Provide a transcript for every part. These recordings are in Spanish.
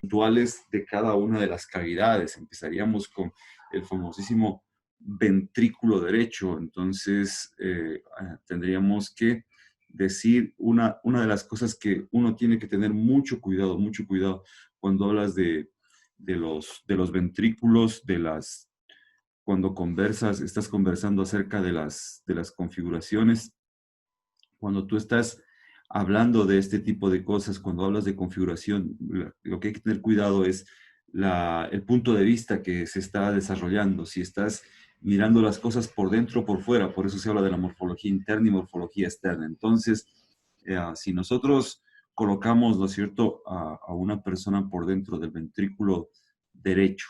Puntuales de cada una de las cavidades. Empezaríamos con el famosísimo ventrículo derecho. Entonces, tendríamos que decir una de las cosas que uno tiene que tener mucho cuidado cuando hablas de los ventrículos, cuando estás conversando acerca de las configuraciones. Cuando tú estás hablando de este tipo de cosas, cuando hablas de configuración, lo que hay que tener cuidado es el punto de vista que se está desarrollando. Si estás mirando las cosas por dentro o por fuera, por eso se habla de la morfología interna y morfología externa. Entonces, si nosotros colocamos, ¿no es cierto?, a una persona por dentro del ventrículo derecho,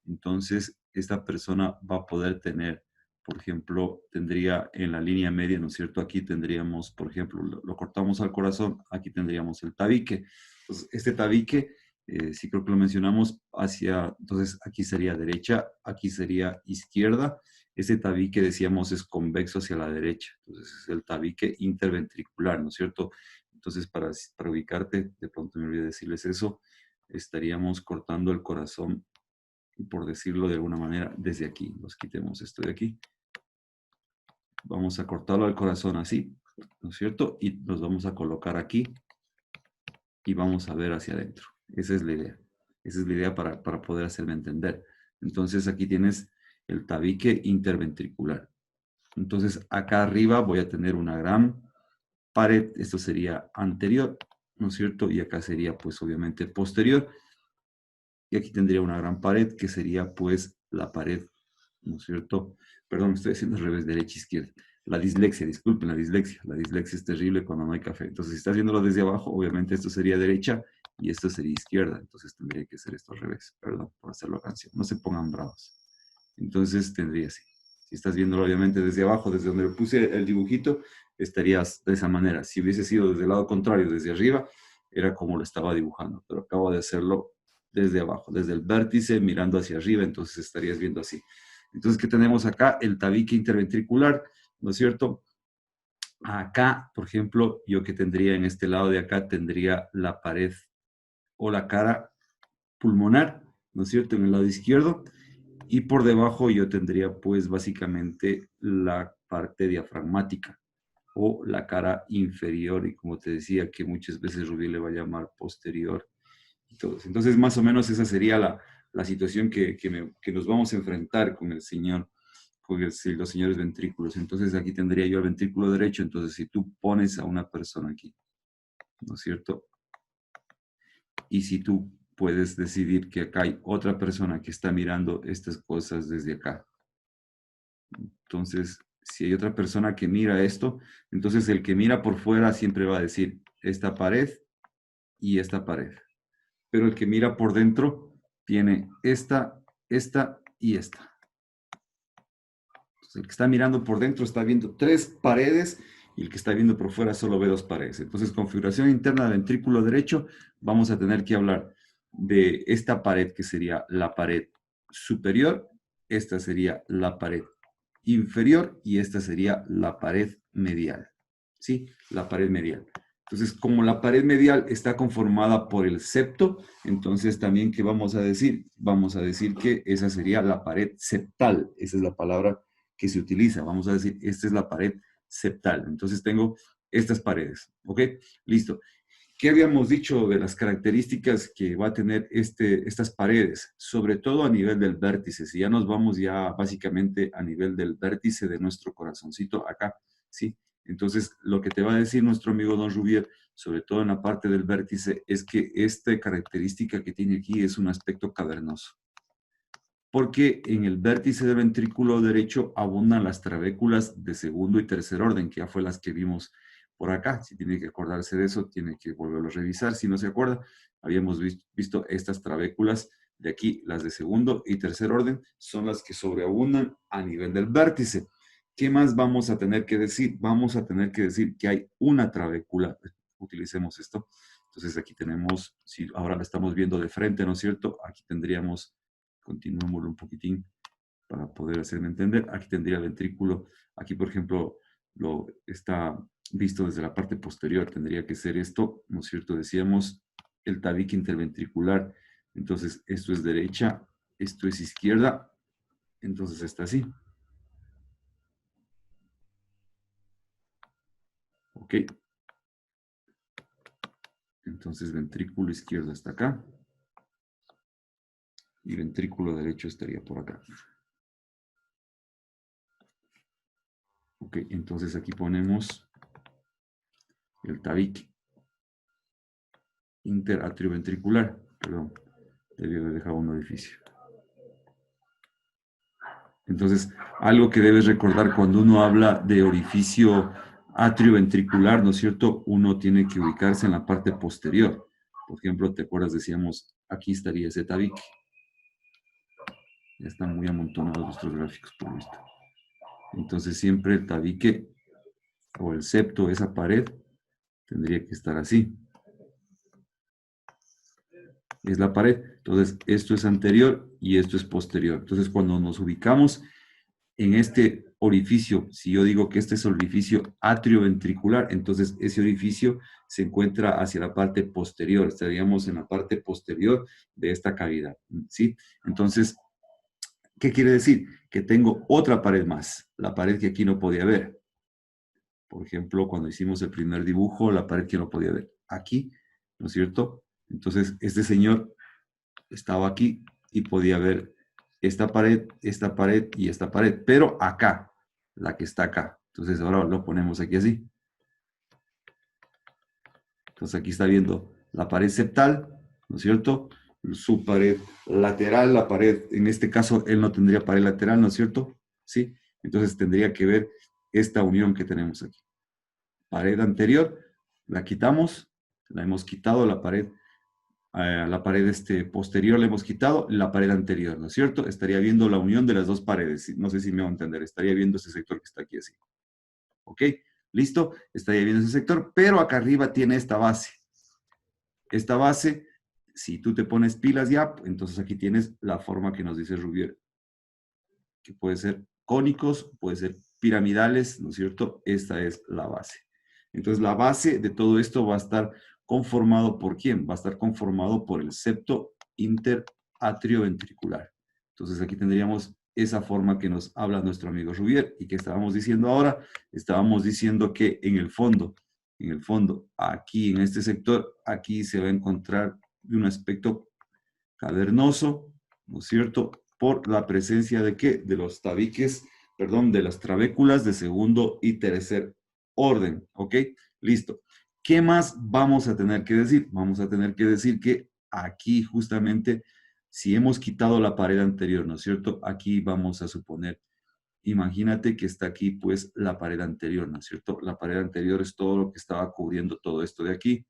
entonces esta persona va a poder tener, por ejemplo, tendría en la línea media, ¿no es cierto? Aquí tendríamos, por ejemplo, lo cortamos al corazón, aquí tendríamos el tabique. Entonces, este tabique, sí creo que lo mencionamos, entonces aquí sería derecha, aquí sería izquierda. Ese tabique, decíamos, es convexo hacia la derecha. Entonces, es el tabique interventricular, ¿no es cierto? Entonces, para ubicarte, de pronto me olvidé decirles eso, estaríamos cortando el corazón, por decirlo de alguna manera, desde aquí. Nos quitemos esto de aquí. Vamos a cortarlo al corazón así, ¿no es cierto? Y nos vamos a colocar aquí y vamos a ver hacia adentro. Esa es la idea. Esa es la idea para poder hacerme entender. Entonces aquí tienes el tabique interventricular. Entonces acá arriba voy a tener una gran pared. Esto sería anterior, ¿no es cierto? Y acá sería pues obviamente posterior. Y aquí tendría una gran pared que sería pues la pared, ¿no es cierto? Perdón, estoy haciendo al revés, derecha, izquierda. La dislexia, disculpen, la dislexia. La dislexia es terrible cuando no hay café. Entonces, si estás viéndolo desde abajo, obviamente esto sería derecha y esto sería izquierda. Entonces, tendría que ser esto al revés. Perdón por hacerlo a canción. No se pongan bravos. Entonces, tendría así. Si estás viéndolo, obviamente, desde abajo, desde donde le puse el dibujito, estarías de esa manera. Si hubiese sido desde el lado contrario, desde arriba, era como lo estaba dibujando. Pero acabo de hacerlo desde abajo, desde el vértice, mirando hacia arriba. Entonces, estarías viendo así. Entonces, ¿qué tenemos acá? El tabique interventricular, ¿no es cierto? Acá, por ejemplo, yo que tendría en este lado de acá, tendría la pared o la cara pulmonar, ¿no es cierto? En el lado izquierdo. Y por debajo yo tendría, pues, básicamente la parte diafragmática o la cara inferior. Y como te decía, que muchas veces Rubí le va a llamar posterior y todo eso. Entonces, más o menos esa sería la situación que nos vamos a enfrentar con el Señor, los señores ventrículos. Entonces, aquí tendría yo el ventrículo derecho. Entonces, si tú pones a una persona aquí, ¿no es cierto? Y si tú puedes decidir que acá hay otra persona que está mirando estas cosas desde acá. Entonces, si hay otra persona que mira esto, entonces el que mira por fuera siempre va a decir esta pared y esta pared. Pero el que mira por dentro tiene esta y esta. Entonces, el que está mirando por dentro está viendo 3 paredes y el que está viendo por fuera solo ve 2 paredes. Entonces, configuración interna del ventrículo derecho, vamos a tener que hablar de esta pared que sería la pared superior, esta sería la pared inferior y esta sería la pared medial. ¿Sí? La pared medial. Entonces, como la pared medial está conformada por el septo, entonces también, ¿qué vamos a decir? Vamos a decir que esa sería la pared septal. Esa es la palabra que se utiliza. Vamos a decir, esta es la pared septal. Entonces tengo estas paredes. ¿Ok? Listo. ¿Qué habíamos dicho de las características que va a tener estas paredes? Sobre todo a nivel del vértice. Si ya nos vamos ya básicamente a nivel del vértice de nuestro corazoncito acá, ¿sí? Entonces, lo que te va a decir nuestro amigo Don Rubier, sobre todo en la parte del vértice, es que esta característica que tiene aquí es un aspecto cavernoso. Porque en el vértice del ventrículo derecho abundan las trabéculas de segundo y tercer orden, que ya fue las que vimos por acá. Si tiene que acordarse de eso, tiene que volverlo a revisar. Si no se acuerda, habíamos visto estas trabéculas de aquí, las de segundo y tercer orden, son las que sobreabundan a nivel del vértice. ¿Qué más vamos a tener que decir? Vamos a tener que decir que hay una trabécula. Utilicemos esto. Entonces aquí tenemos, si ahora la estamos viendo de frente, ¿no es cierto? Aquí tendríamos, continuémoslo un poquitín, para poder hacerme entender. Aquí tendría el ventrículo, aquí por ejemplo, lo está visto desde la parte posterior, tendría que ser esto, ¿no es cierto? Decíamos el tabique interventricular, entonces esto es derecha, esto es izquierda, entonces está así. ¿Ok? Entonces ventrículo izquierdo está acá y ventrículo derecho estaría por acá. Ok, entonces aquí ponemos el tabique interatrioventricular. Perdón, debí haber dejado un orificio. Entonces, algo que debes recordar cuando uno habla de orificio atrioventricular, ¿no es cierto? Uno tiene que ubicarse en la parte posterior. Por ejemplo, ¿te acuerdas? Decíamos, aquí estaría ese tabique. Ya están muy amontonados nuestros gráficos por lo visto. Entonces, siempre el tabique o el septo, esa pared, tendría que estar así. Es la pared. Entonces, esto es anterior y esto es posterior. Entonces, cuando nos ubicamos en este orificio, si yo digo que este es el orificio atrioventricular, entonces ese orificio se encuentra hacia la parte posterior, estaríamos en la parte posterior de esta cavidad, ¿sí? Entonces, ¿qué quiere decir? Que tengo otra pared más, la pared que aquí no podía ver. Por ejemplo, cuando hicimos el primer dibujo, la pared que no podía ver. Aquí, ¿no es cierto? Entonces, este señor estaba aquí y podía ver esta pared y esta pared, pero acá, la que está acá. Entonces ahora lo ponemos aquí así. Entonces aquí está viendo la pared septal, ¿no es cierto? Su pared lateral, la pared, en este caso él no tendría pared lateral, ¿no es cierto? Sí. Entonces tendría que ver esta unión que tenemos aquí. Pared anterior, la quitamos, la hemos quitado la pared la pared posterior le hemos quitado la pared anterior, ¿no es cierto? Estaría viendo la unión de las dos paredes. No sé si me va a entender. Estaría viendo ese sector que está aquí así. ¿Ok? ¿Listo? Estaría viendo ese sector, pero acá arriba tiene esta base. Esta base, si tú te pones pilas ya, entonces aquí tienes la forma que nos dice Rubier, que puede ser cónicos, puede ser piramidales, ¿no es cierto? Esta es la base. Entonces, la base de todo esto va a estar conformado por ¿quién? Va a estar conformado por el septo interatrioventricular. Entonces, aquí tendríamos esa forma que nos habla nuestro amigo Rubier. ¿Y que estábamos diciendo ahora? Estábamos diciendo que en el fondo, aquí en este sector, aquí se va a encontrar un aspecto cavernoso, ¿no es cierto? Por la presencia de qué? De los tabiques, perdón, de las trabéculas de segundo y tercer orden, ¿ok? Listo. ¿Qué más vamos a tener que decir? Vamos a tener que decir que aquí justamente, si hemos quitado la pared anterior, ¿no es cierto? Aquí vamos a suponer, imagínate que está aquí pues la pared anterior, ¿no es cierto? La pared anterior es todo lo que estaba cubriendo todo esto de aquí,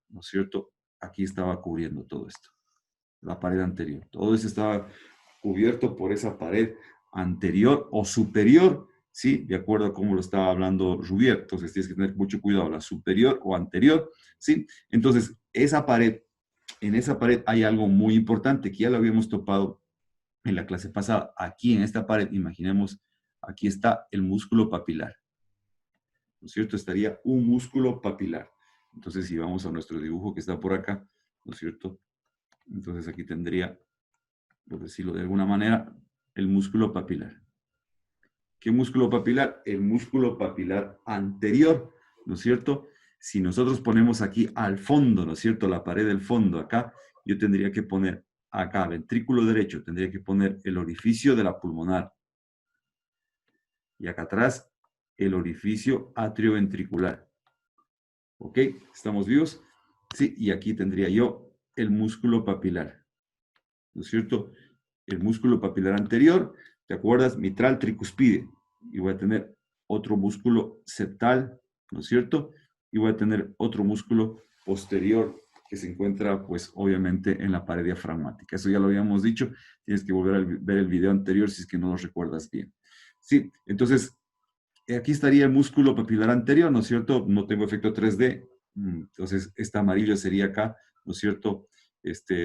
¿no es cierto? Aquí estaba cubriendo todo esto, la pared anterior. Todo eso estaba cubierto por esa pared anterior o superior, ¿sí? De acuerdo a cómo lo estaba hablando Rubier. Entonces tienes que tener mucho cuidado, la superior o anterior, ¿sí? Entonces, esa pared, en esa pared hay algo muy importante que ya lo habíamos topado en la clase pasada. Aquí en esta pared, imaginemos, aquí está el músculo papilar, ¿no es cierto? Estaría un músculo papilar. Entonces, si vamos a nuestro dibujo que está por acá, ¿no es cierto? Entonces aquí tendría, por decirlo de alguna manera, el músculo papilar. ¿Qué músculo papilar? El músculo papilar anterior, ¿no es cierto? Si nosotros ponemos aquí al fondo, ¿no es cierto? La pared del fondo acá, yo tendría que poner acá, ventrículo derecho, tendría que poner el orificio de la pulmonar. Y acá atrás, el orificio atrioventricular. ¿Ok? ¿Estamos vivos? Sí, y aquí tendría yo el músculo papilar, ¿no es cierto? El músculo papilar anterior, ¿te acuerdas? Mitral tricuspide. Y voy a tener otro músculo septal, ¿no es cierto? Y voy a tener otro músculo posterior que se encuentra, pues, obviamente en la pared diafragmática. Eso ya lo habíamos dicho. Tienes que volver a ver el video anterior si es que no lo recuerdas bien. Sí, entonces, aquí estaría el músculo papilar anterior, ¿no es cierto? No tengo efecto 3D. Entonces, este amarillo sería acá, ¿no es cierto?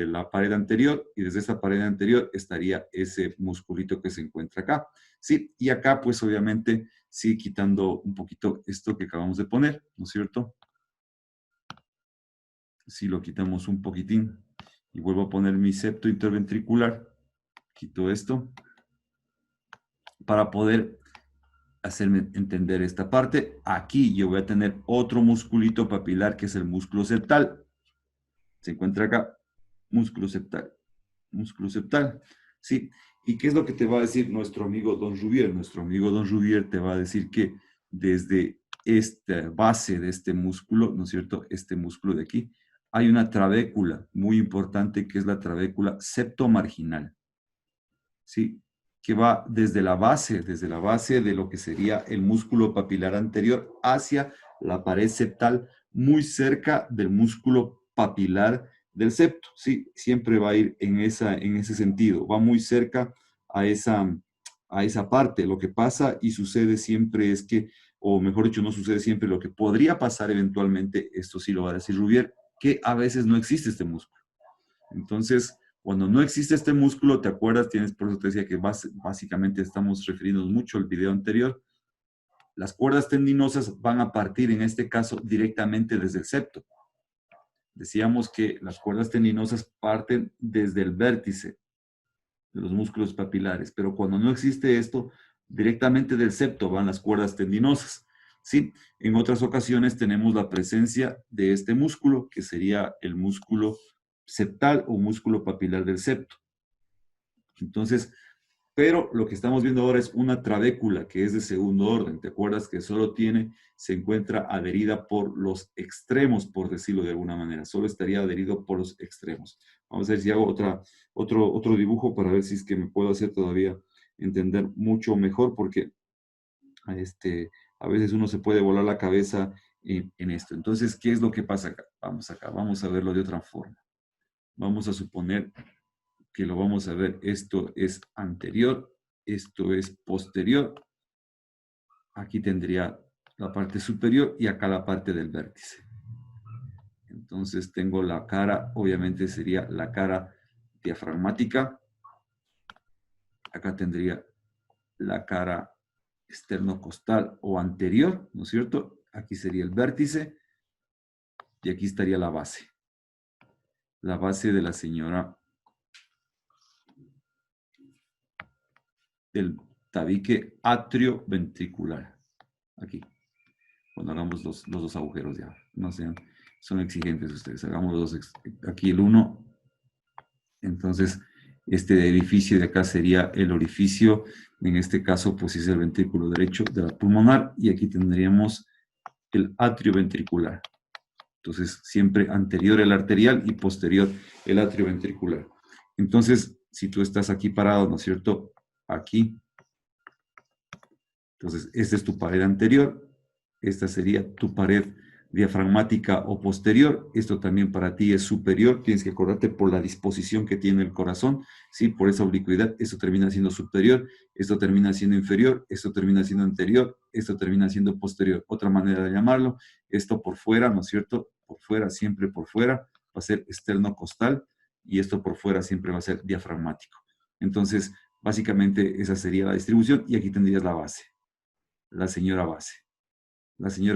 la pared anterior, y desde esta pared anterior estaría ese musculito que se encuentra acá, ¿sí? Y acá, pues obviamente, sí, quitando un poquito esto que acabamos de poner, ¿no es cierto? Si lo quitamos un poquitín y vuelvo a poner mi septo interventricular, quito esto para poder hacerme entender esta parte. Aquí yo voy a tener otro musculito papilar que es el músculo septal. Se encuentra acá, músculo septal, músculo septal, ¿sí? ¿Y qué es lo que te va a decir nuestro amigo Don Rubier? Nuestro amigo Don Rubier te va a decir que desde esta base de este músculo, ¿no es cierto? Este músculo de aquí, hay una trabécula muy importante que es la trabécula septomarginal, ¿sí? Que va desde la base de lo que sería el músculo papilar anterior hacia la pared septal, muy cerca del músculo papilar del septo, ¿sí? Siempre va a ir en ese sentido, va muy cerca a esa parte. Lo que pasa y sucede siempre es que, o mejor dicho, no sucede siempre, lo que podría pasar eventualmente, esto sí lo va a decir Rubier, que a veces no existe este músculo. Entonces, cuando no existe este músculo, ¿te acuerdas? Por eso te decía que básicamente estamos refiriéndonos mucho al video anterior. Las cuerdas tendinosas van a partir, en este caso, directamente desde el septo. Decíamos que las cuerdas tendinosas parten desde el vértice de los músculos papilares, pero cuando no existe esto, directamente del septo van las cuerdas tendinosas. ¿Sí? En otras ocasiones tenemos la presencia de este músculo, que sería el músculo septal o músculo papilar del septo. Entonces, pero lo que estamos viendo ahora es una trabécula que es de segundo orden. ¿Te acuerdas que se encuentra adherida por los extremos, por decirlo de alguna manera? Solo estaría adherido por los extremos. Vamos a ver si hago otro dibujo para ver si es que me puedo hacer todavía entender mucho mejor, porque a veces uno se puede volar la cabeza en esto. Entonces, ¿qué es lo que pasa acá? Vamos a verlo de otra forma. Vamos a suponer que lo vamos a ver, esto es anterior, esto es posterior, aquí tendría la parte superior y acá la parte del vértice. Entonces tengo la cara, obviamente sería la cara diafragmática, acá tendría la cara esternocostal o anterior, ¿no es cierto? Aquí sería el vértice y aquí estaría la base de la señora del tabique atrioventricular, aquí. Cuando hagamos los dos agujeros ya, no sean, son exigentes ustedes, hagamos los dos, aquí el uno, entonces este edificio de acá sería el orificio, en este caso pues es el ventrículo derecho de la pulmonar, y aquí tendríamos el atrio ventricular. Entonces siempre anterior el arterial y posterior el atrio ventricular. Entonces, si tú estás aquí parado, ¿no es cierto? Aquí. Entonces, esta es tu pared anterior, esta sería tu pared diafragmática o posterior. Esto también para ti es superior. Tienes que acordarte por la disposición que tiene el corazón, ¿sí? Por esa oblicuidad. Esto termina siendo superior, esto termina siendo inferior, esto termina siendo anterior, esto termina siendo posterior. Otra manera de llamarlo, esto por fuera, ¿no es cierto? Por fuera, siempre por fuera, va a ser esternocostal y esto por fuera siempre va a ser diafragmático. Entonces, básicamente esa sería la distribución y aquí tendrías la base. La señora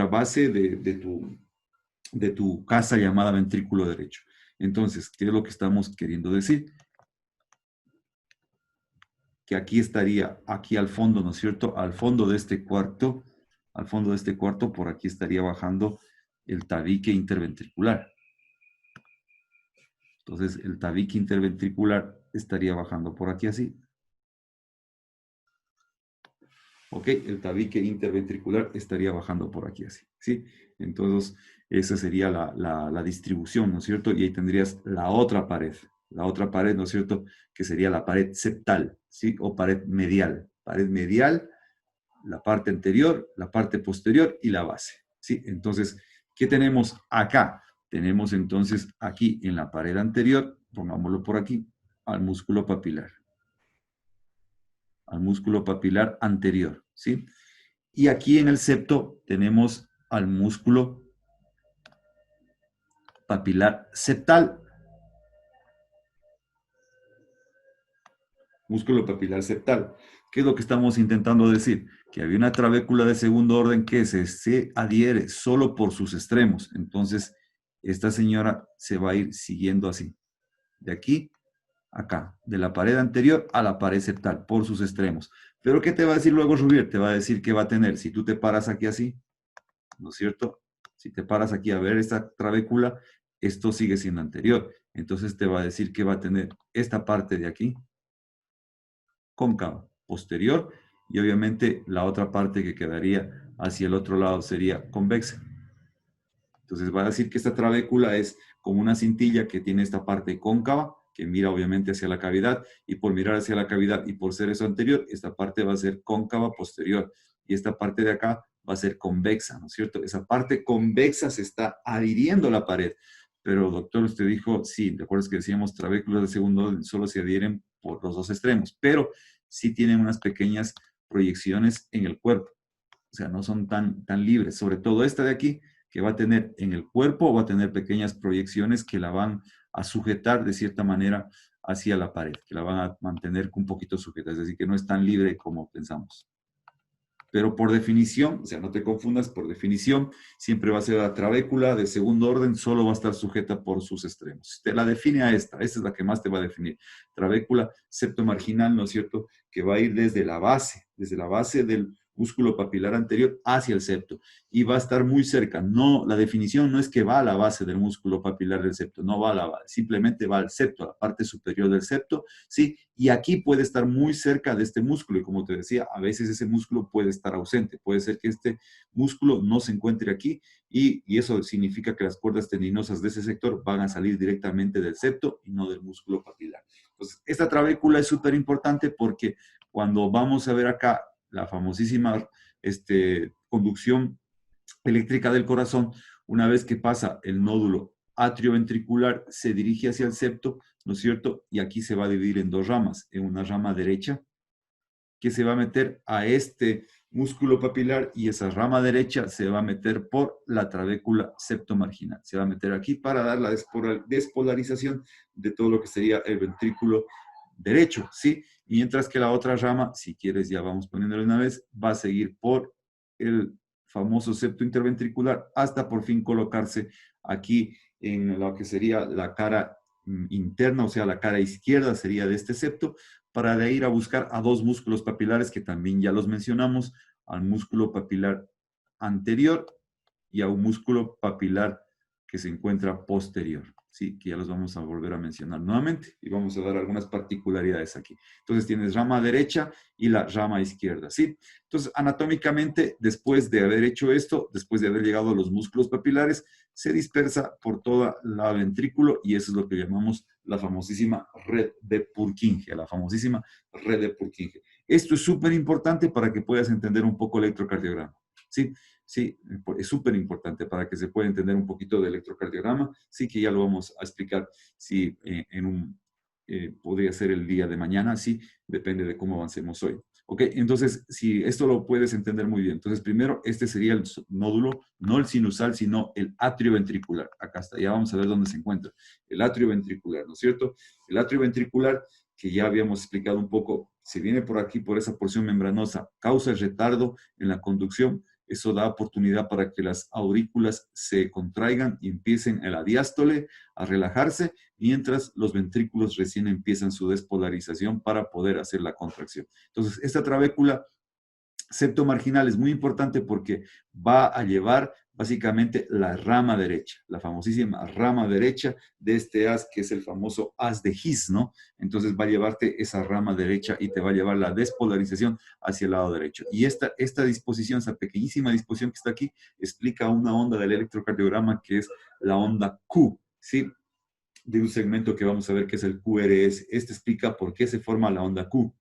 base de tu casa llamada ventrículo derecho. Entonces, ¿qué es lo que estamos queriendo decir? Que aquí estaría, aquí al fondo, ¿no es cierto? Al fondo de este cuarto, por aquí estaría bajando el tabique interventricular. Entonces, el tabique interventricular estaría bajando por aquí así. ¿Ok? El tabique interventricular estaría bajando por aquí así, ¿sí? Entonces, esa sería la distribución, ¿no es cierto? Y ahí tendrías la otra pared, ¿no es cierto? Que sería la pared septal, ¿sí? O pared medial. Pared medial, la parte anterior, la parte posterior y la base, ¿sí? Entonces, ¿qué tenemos acá? Tenemos entonces aquí en la pared anterior, pongámoslo por aquí, al músculo papilar anterior, ¿sí? Y aquí en el septo tenemos al músculo papilar septal. músculo papilar septal. ¿Qué es lo que estamos intentando decir? Que había una trabécula de segundo orden que se adhiere solo por sus extremos. Entonces, esta señora se va a ir siguiendo así, de aquí a acá, de la pared anterior a la pared septal, por sus extremos. Pero ¿qué te va a decir luego Rubier? Te va a decir que va a tener, si tú te paras aquí así, ¿no es cierto? Si te paras aquí a ver esta trabécula, esto sigue siendo anterior. Entonces te va a decir que va a tener esta parte de aquí, cóncava, posterior, y obviamente la otra parte que quedaría hacia el otro lado sería convexa. Entonces va a decir que esta trabécula es como una cintilla que tiene esta parte cóncava, que mira obviamente hacia la cavidad, y por mirar hacia la cavidad y por ser eso anterior, esta parte va a ser cóncava posterior, y esta parte de acá va a ser convexa, ¿no es cierto? Esa parte convexa se está adhiriendo a la pared. Pero doctor, usted dijo, sí, ¿te acuerdas que decíamos trabéculas de segundo orden solo se adhieren por los dos extremos? Pero sí tienen unas pequeñas proyecciones en el cuerpo. O sea, no son tan libres. Sobre todo esta de aquí, que va a tener en el cuerpo, va a tener pequeñas proyecciones que la van a sujetar de cierta manera hacia la pared, que la van a mantener un poquito sujeta, es decir, que no es tan libre como pensamos. Pero por definición, o sea, no te confundas, por definición, siempre va a ser la trabécula de segundo orden, solo va a estar sujeta por sus extremos. Te la define a esta es la que más te va a definir. Trabécula septomarginal, ¿no es cierto? Que va a ir desde la base del músculo papilar anterior hacia el septo y va a estar muy cerca. No, la definición no es que va a la base del músculo papilar del septo, no va a la base, simplemente va al septo, a la parte superior del septo, ¿sí? Y aquí puede estar muy cerca de este músculo y como te decía, a veces ese músculo puede estar ausente, puede ser que este músculo no se encuentre aquí y eso significa que las cuerdas tendinosas de ese sector van a salir directamente del septo y no del músculo papilar. Entonces, esta trabécula es súper importante porque cuando vamos a ver acá la famosísima conducción eléctrica del corazón, una vez que pasa el nódulo atrioventricular, se dirige hacia el septo, ¿no es cierto? Y aquí se va a dividir en dos ramas, en una rama derecha que se va a meter a este músculo papilar y esa rama derecha se va a meter por la trabécula septomarginal. Se va a meter aquí para dar la despolarización de todo lo que sería el ventrículo derecho, ¿sí? Mientras que la otra rama, si quieres ya vamos poniéndole una vez, va a seguir por el famoso septo interventricular hasta por fin colocarse aquí en lo que sería la cara interna, o sea, la cara izquierda sería de este septo, para de ir a buscar a dos músculos papilares que también ya los mencionamos, al músculo papilar anterior y a un músculo papilar que se encuentra posterior, ¿sí? Que ya los vamos a volver a mencionar nuevamente y vamos a dar algunas particularidades aquí. Entonces tienes rama derecha y la rama izquierda, ¿sí? Entonces, anatómicamente, después de haber hecho esto, después de haber llegado a los músculos papilares, se dispersa por toda la ventrículo y eso es lo que llamamos la famosísima red de Purkinje, la famosísima red de Purkinje. Esto es súper importante para que puedas entender un poco el electrocardiograma, ¿sí? Sí, es súper importante para que se pueda entender un poquito de electrocardiograma. Sí, que ya lo vamos a explicar si podría ser el día de mañana, sí, depende de cómo avancemos hoy. Ok, entonces, si esto lo puedes entender muy bien. Entonces, primero, este sería el nódulo, no el sinusal, sino el atrioventricular. Acá está, ya vamos a ver dónde se encuentra. El atrioventricular, ¿no es cierto? El atrioventricular, que ya habíamos explicado un poco, se viene por aquí, por esa porción membranosa, causa el retardo en la conducción. Eso da oportunidad para que las aurículas se contraigan y empiecen a la diástole, a relajarse, mientras los ventrículos recién empiezan su despolarización para poder hacer la contracción. Entonces, esta trabécula septomarginal es muy importante porque va a llevar básicamente la rama derecha, la famosísima rama derecha de este haz que es el famoso haz de His, ¿no? Entonces va a llevarte esa rama derecha y te va a llevar la despolarización hacia el lado derecho. Y esta disposición, esta pequeñísima disposición que está aquí, explica una onda del electrocardiograma que es la onda Q, ¿sí? De un segmento que vamos a ver que es el QRS. Este explica por qué se forma la onda Q.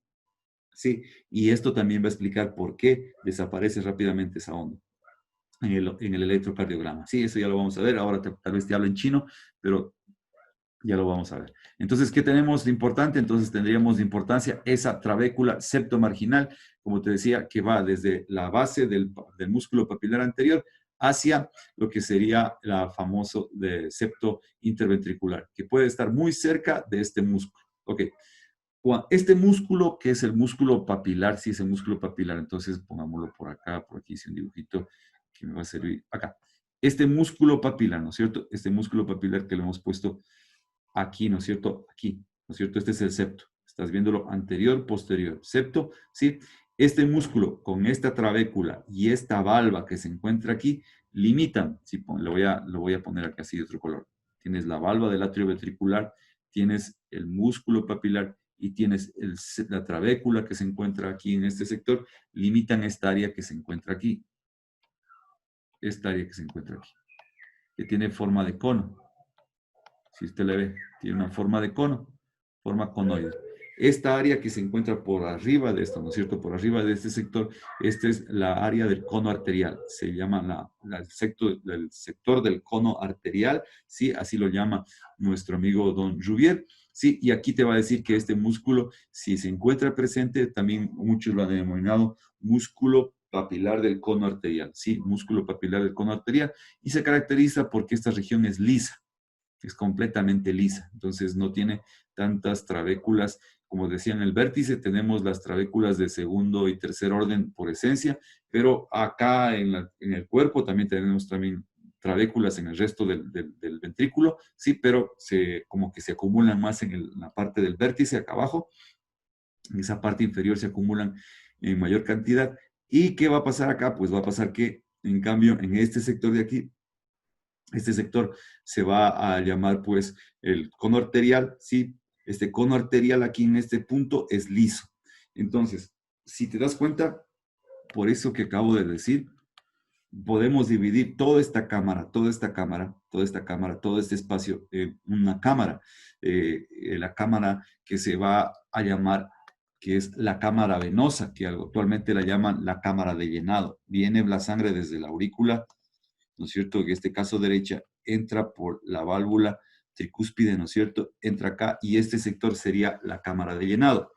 Sí, y esto también va a explicar por qué desaparece rápidamente esa onda en el electrocardiograma. Sí, eso ya lo vamos a ver. Ahora tal vez te hablo en chino, pero ya lo vamos a ver. Entonces, ¿qué tenemos de importante? Entonces, tendríamos de importancia esa trabécula septomarginal, como te decía, que va desde la base del músculo papilar anterior hacia lo que sería la famoso de septo interventricular, que puede estar muy cerca de este músculo. Ok, Este músculo, que es el músculo papilar, si es el músculo papilar, entonces pongámoslo por acá, por aquí hice un dibujito que me va a servir acá. Este músculo papilar, ¿no es cierto? Este músculo papilar que lo hemos puesto aquí, ¿no es cierto? Aquí, ¿no es cierto? Este es el septo. Estás viéndolo anterior, posterior. Septo, ¿sí? Este músculo con esta trabécula y esta valva que se encuentra aquí limitan. ¿Sí? Lo voy a poner aquí así de otro color. Tienes la valva del atrio ventricular, tienes el músculo papilar y tienes la trabécula que se encuentra aquí en este sector, limitan esta área que se encuentra aquí. Esta área que se encuentra aquí, que tiene forma de cono. Si usted le ve, tiene una forma de cono, forma conoide. Esta área que se encuentra por arriba de esto, ¿no es cierto? Por arriba de este sector, esta es la área del cono arterial. Se llama el sector del cono arterial, ¿sí? Así lo llama nuestro amigo Don Juvier, ¿sí? Y aquí te va a decir que este músculo, si se encuentra presente, también muchos lo han denominado músculo papilar del cono arterial, ¿sí? Músculo papilar del cono arterial. Y se caracteriza porque esta región es lisa, es completamente lisa, entonces no tiene tantas trabéculas. Como decía, en el vértice tenemos las trabéculas de segundo y tercer orden por esencia, pero acá en el cuerpo también tenemos trabéculas en el resto del ventrículo, sí, pero como que se acumulan más en la parte del vértice, acá abajo, en esa parte inferior se acumulan en mayor cantidad. ¿Y qué va a pasar acá? Pues va a pasar que, en cambio, en este sector de aquí, este sector se va a llamar pues el cono arterial, ¿sí? Este cono arterial aquí en este punto es liso. Entonces, si te das cuenta, por eso que acabo de decir, podemos dividir toda esta cámara, toda esta cámara, toda esta cámara, todo este espacio en una cámara. La cámara que se va a llamar, que es la cámara venosa, que actualmente la llaman la cámara de llenado. Viene la sangre desde la aurícula, ¿no es cierto? En este caso derecha, entra por la válvula tricúspide, ¿no es cierto? Entra acá y este sector sería la cámara de llenado.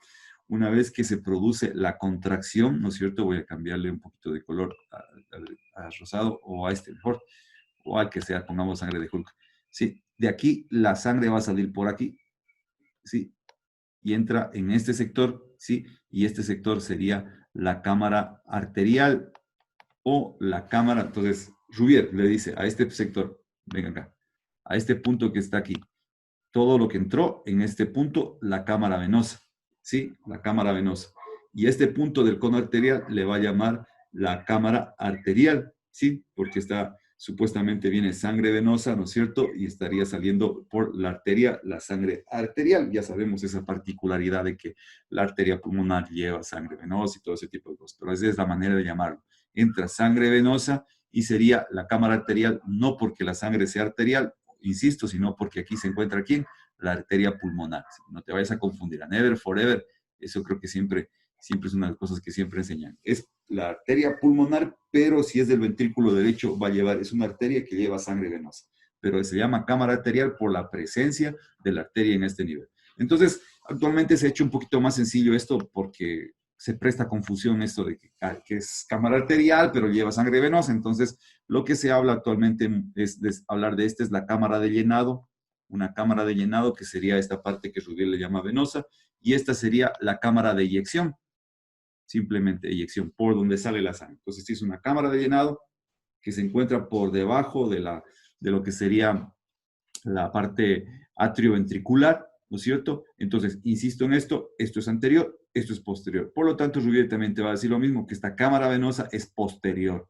Una vez que se produce la contracción, ¿no es cierto? Voy a cambiarle un poquito de color a rosado o a este mejor, o al que sea, pongamos sangre de Hulk. Sí, de aquí la sangre va a salir por aquí, ¿sí? Y entra en este sector, ¿sí? Y este sector sería la cámara arterial o la cámara. Entonces, Rubier le dice a este sector, venga acá, a este punto que está aquí, todo lo que entró en este punto, la cámara venosa, ¿sí? La cámara venosa. Y este punto del cono arterial le va a llamar la cámara arterial, ¿sí? Porque está, supuestamente viene sangre venosa, ¿no es cierto? Y estaría saliendo por la arteria la sangre arterial. Ya sabemos esa particularidad de que la arteria pulmonar lleva sangre venosa y todo ese tipo de cosas, pero esa es la manera de llamarlo. Entra sangre venosa y sería la cámara arterial, no porque la sangre sea arterial, insisto, sino porque aquí se encuentra ¿quién? La arteria pulmonar. No te vayas a confundir. A never, forever, eso creo que siempre es una de las cosas que siempre enseñan. Es la arteria pulmonar, pero si es del ventrículo derecho, va a llevar, es una arteria que lleva sangre venosa. Pero se llama cámara arterial por la presencia de la arteria en este nivel. Entonces, actualmente se ha hecho un poquito más sencillo esto porque se presta confusión esto de que es cámara arterial, pero lleva sangre venosa. Entonces, lo que se habla actualmente es de hablar de esta es la cámara de llenado, una cámara de llenado que sería esta parte que Rubiel le llama venosa, y esta sería la cámara de eyección, simplemente eyección, por donde sale la sangre. Entonces, es una cámara de llenado que se encuentra por debajo de lo que sería la parte atrioventricular, ¿no es cierto? Entonces, insisto en esto es anterior, esto es posterior. Por lo tanto, Rubier también te va a decir lo mismo, que esta cámara venosa es posterior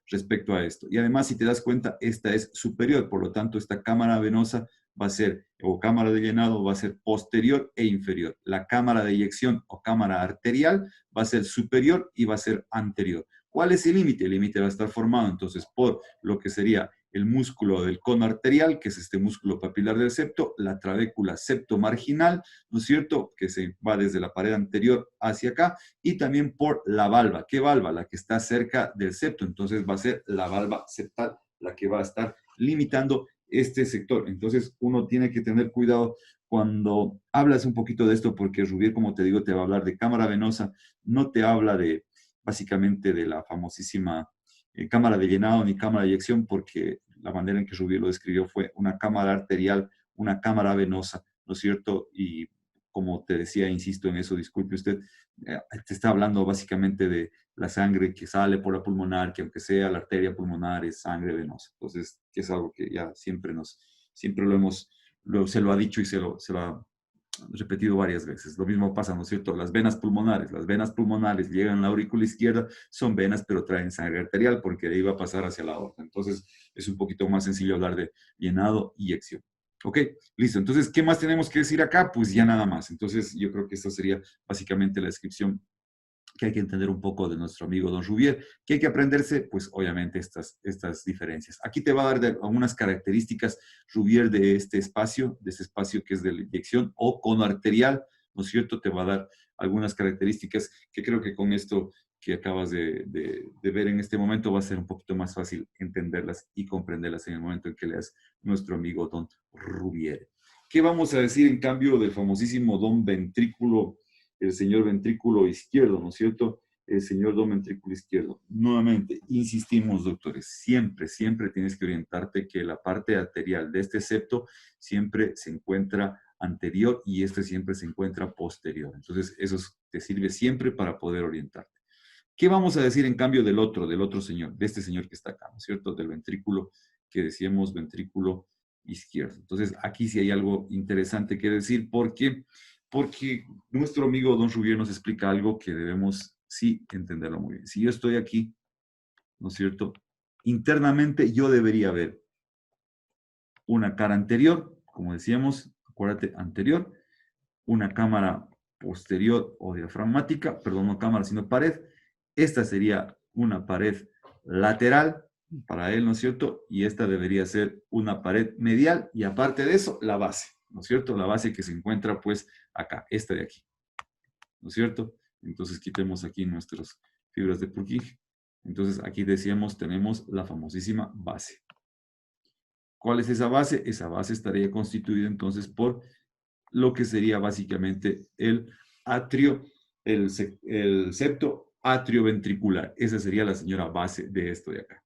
respecto a esto. Y además, si te das cuenta, esta es superior, por lo tanto, esta cámara venosa va a ser, o cámara de llenado, va a ser posterior e inferior. La cámara de eyección o cámara arterial va a ser superior y va a ser anterior. ¿Cuál es el límite? El límite va a estar formado entonces por lo que sería el músculo del cono arterial, que es este músculo papilar del septo, la trabécula septomarginal, ¿no es cierto?, que se va desde la pared anterior hacia acá, y también por la valva. ¿Qué valva? La que está cerca del septo. Entonces va a ser la valva septal la que va a estar limitando este sector. Entonces uno tiene que tener cuidado cuando hablas un poquito de esto, porque Rubier, como te digo, te va a hablar de cámara venosa, no te habla de básicamente de la famosísima cámara de llenado ni cámara de eyección, porque la manera en que Rubier lo describió fue una cámara arterial, una cámara venosa, ¿no es cierto? Y como te decía, insisto en eso, disculpe usted, te está hablando básicamente de la sangre que sale por la pulmonar, que aunque sea la arteria pulmonar es sangre venosa. Entonces, que es algo que ya siempre lo hemos, se lo ha dicho y se lo ha repetido varias veces. Lo mismo pasa, ¿no es cierto? Las venas pulmonares llegan a la aurícula izquierda, son venas, pero traen sangre arterial porque de ahí va a pasar hacia la aorta. Entonces, es un poquito más sencillo hablar de llenado y eyección. Ok, listo. Entonces, ¿qué más tenemos que decir acá? Pues ya nada más. Entonces, yo creo que esta sería básicamente la descripción que hay que entender un poco de nuestro amigo Don Rouvier, que hay que aprenderse, pues obviamente estas diferencias. Aquí te va a dar algunas características Rouvier de este espacio que es de la inyección o cono arterial, ¿no es cierto? Te va a dar algunas características que creo que con esto que acabas de ver en este momento va a ser un poquito más fácil entenderlas y comprenderlas en el momento en que leas nuestro amigo Don Rouvier. ¿Qué vamos a decir en cambio del famosísimo Don Ventrículo, el señor ventrículo izquierdo, ¿no es cierto? El señor don ventrículo izquierdo. Nuevamente, insistimos, doctores, siempre tienes que orientarte que la parte arterial de este septo siempre se encuentra anterior y este siempre se encuentra posterior. Entonces, eso te sirve siempre para poder orientarte. ¿Qué vamos a decir en cambio del otro señor, de este señor que está acá, ¿no es cierto? Del ventrículo que decíamos ventrículo izquierdo. Entonces, aquí sí hay algo interesante que decir porque nuestro amigo Don Rouvier nos explica algo que debemos sí entenderlo muy bien. Si yo estoy aquí, ¿no es cierto? Internamente yo debería ver una cara anterior, como decíamos, acuérdate, anterior, una cámara posterior o diafragmática, perdón, no cámara, sino pared. Esta sería una pared lateral para él, ¿no es cierto? Y esta debería ser una pared medial y aparte de eso, la base, ¿no es cierto? La base que se encuentra pues acá, esta de aquí, ¿no es cierto? Entonces quitemos aquí nuestras fibras de Purkinje. Entonces aquí decíamos, tenemos la famosísima base. ¿Cuál es esa base? Esa base estaría constituida entonces por lo que sería básicamente el atrio, el septo atrioventricular. Esa sería la señora base de esto de acá.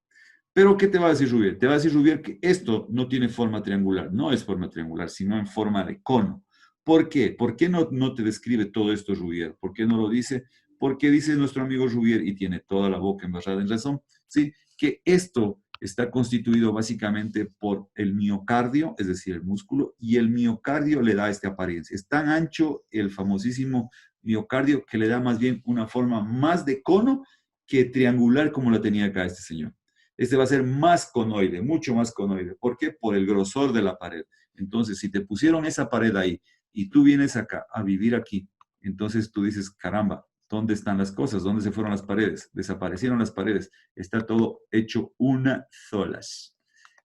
Pero, ¿qué te va a decir Rouvier? Te va a decir Rouvier que esto no tiene forma triangular, no es forma triangular, sino en forma de cono. ¿Por qué? ¿Por qué no te describe todo esto Rouvier? ¿Por qué no lo dice? Porque dice nuestro amigo Rouvier, y tiene toda la boca embarrada en razón, ¿sí? Que esto está constituido básicamente por el miocardio, es decir, el músculo, y el miocardio le da esta apariencia. Es tan ancho el famosísimo miocardio que le da más bien una forma más de cono que triangular como la tenía acá este señor. Este va a ser más conoide, mucho más conoide. ¿Por qué? Por el grosor de la pared. Entonces, si te pusieron esa pared ahí y tú vienes acá a vivir aquí, entonces tú dices, caramba, ¿dónde están las cosas? ¿Dónde se fueron las paredes? Desaparecieron las paredes. Está todo hecho una solas.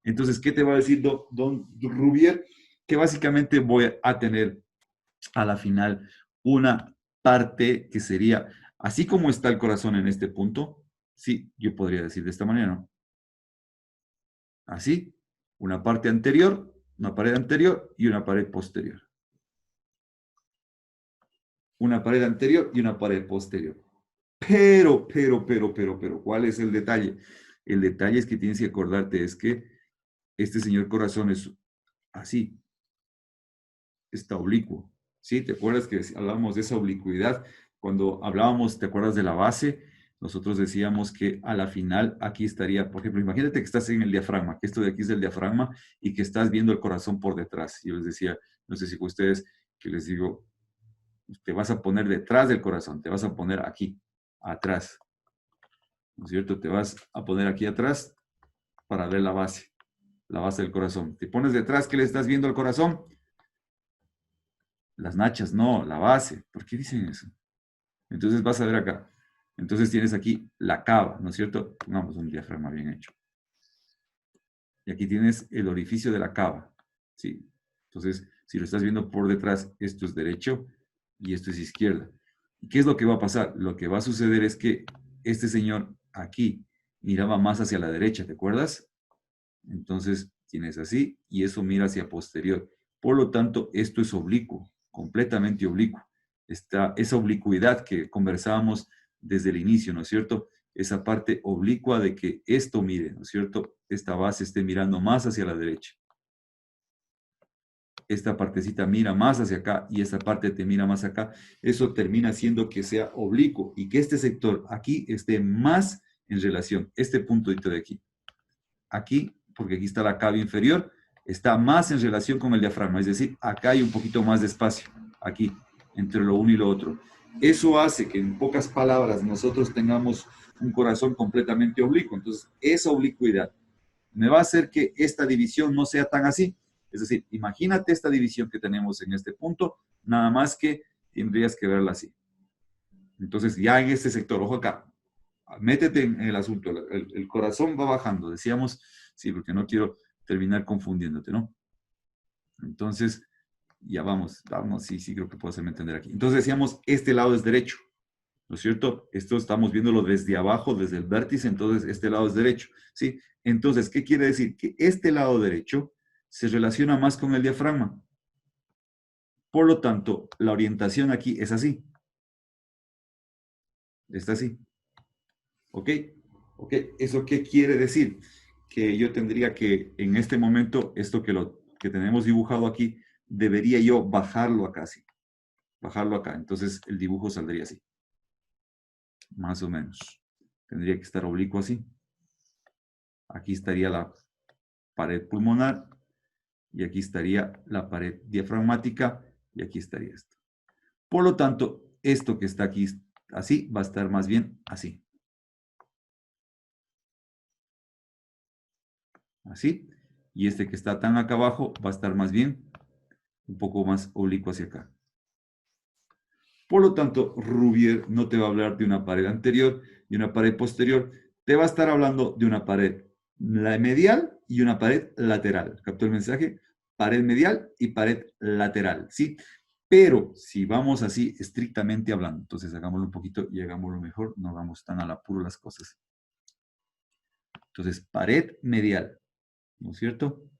Entonces, ¿qué te va a decir don Rouvier? Que básicamente voy a tener a la final una parte que sería, así como está el corazón en este punto, sí, yo podría decir de esta manera, ¿no? Así, una parte anterior, una pared anterior y una pared posterior. Una pared anterior y una pared posterior. Pero, ¿cuál es el detalle? El detalle es que tienes que acordarte, es que este señor corazón es así, está oblicuo. ¿Sí? ¿Te acuerdas que hablábamos de esa oblicuidad? Cuando hablábamos, ¿te acuerdas de la base? Nosotros decíamos que a la final aquí estaría, por ejemplo, imagínate que estás en el diafragma, que esto de aquí es el diafragma y que estás viendo el corazón por detrás. Yo les decía, no sé si fue ustedes, que les digo, te vas a poner detrás del corazón, te vas a poner aquí, atrás, ¿no es cierto? Te vas a poner aquí atrás para ver la base del corazón. Te pones detrás, ¿qué le estás viendo al corazón? Las nachas, no, la base. ¿Por qué dicen eso? Entonces vas a ver acá. Entonces tienes aquí la cava, ¿no es cierto? Pongamos un diafragma bien hecho. Y aquí tienes el orificio de la cava, ¿sí? Entonces, si lo estás viendo por detrás, esto es derecho y esto es izquierda. ¿Y qué es lo que va a pasar? Lo que va a suceder es que este señor aquí miraba más hacia la derecha, ¿te acuerdas? Entonces tienes así y eso mira hacia posterior. Por lo tanto, esto es oblicuo, completamente oblicuo. Esa oblicuidad que conversábamos desde el inicio, ¿no es cierto? Esa parte oblicua de que esto mire, ¿no es cierto? Esta base esté mirando más hacia la derecha. esta partecita mira más hacia acá y esta parte te mira más acá, eso termina haciendo que sea oblicuo y que este sector aquí esté más en relación, este puntito de aquí. Aquí, porque aquí está la cava inferior, está más en relación con el diafragma, es decir, acá hay un poquito más de espacio, aquí, entre lo uno y lo otro. Eso hace que, en pocas palabras, nosotros tengamos un corazón completamente oblicuo. Entonces, esa oblicuidad me va a hacer que esta división no sea tan así. Es decir, imagínate esta división que tenemos en este punto, nada más que tendrías que verla así. Entonces, ya en este sector, ojo acá, métete en el asunto, el corazón va bajando, decíamos, sí, porque no quiero terminar confundiéndote, ¿no? Entonces, ya vamos, sí, sí, creo que puedo hacerme entender aquí. Entonces decíamos, este lado es derecho, ¿no es cierto? Esto estamos viéndolo desde abajo, desde el vértice, entonces este lado es derecho, ¿sí? Entonces, ¿qué quiere decir? Que este lado derecho se relaciona más con el diafragma. Por lo tanto, la orientación aquí es así. Está así. ¿Ok? ¿Ok? ¿Eso qué quiere decir? Que yo tendría que, en este momento, esto que tenemos dibujado aquí, debería yo bajarlo acá, sí. Bajarlo acá. Entonces, el dibujo saldría así. Más o menos. Tendría que estar oblicuo así. Aquí estaría la pared pulmonar y aquí estaría la pared diafragmática y aquí estaría esto. Por lo tanto, esto que está aquí así va a estar más bien así. Así. Y este que está tan acá abajo va a estar más bien un poco más oblicuo hacia acá. Por lo tanto, Rubier no te va a hablar de una pared anterior y una pared posterior, te va a estar hablando de una pared medial y una pared lateral. ¿Captó el mensaje? Pared medial y pared lateral, ¿sí? Pero si vamos así estrictamente hablando, entonces hagámoslo un poquito y hagámoslo mejor, no vamos tan al apuro las cosas. Entonces, pared medial, ¿no es cierto?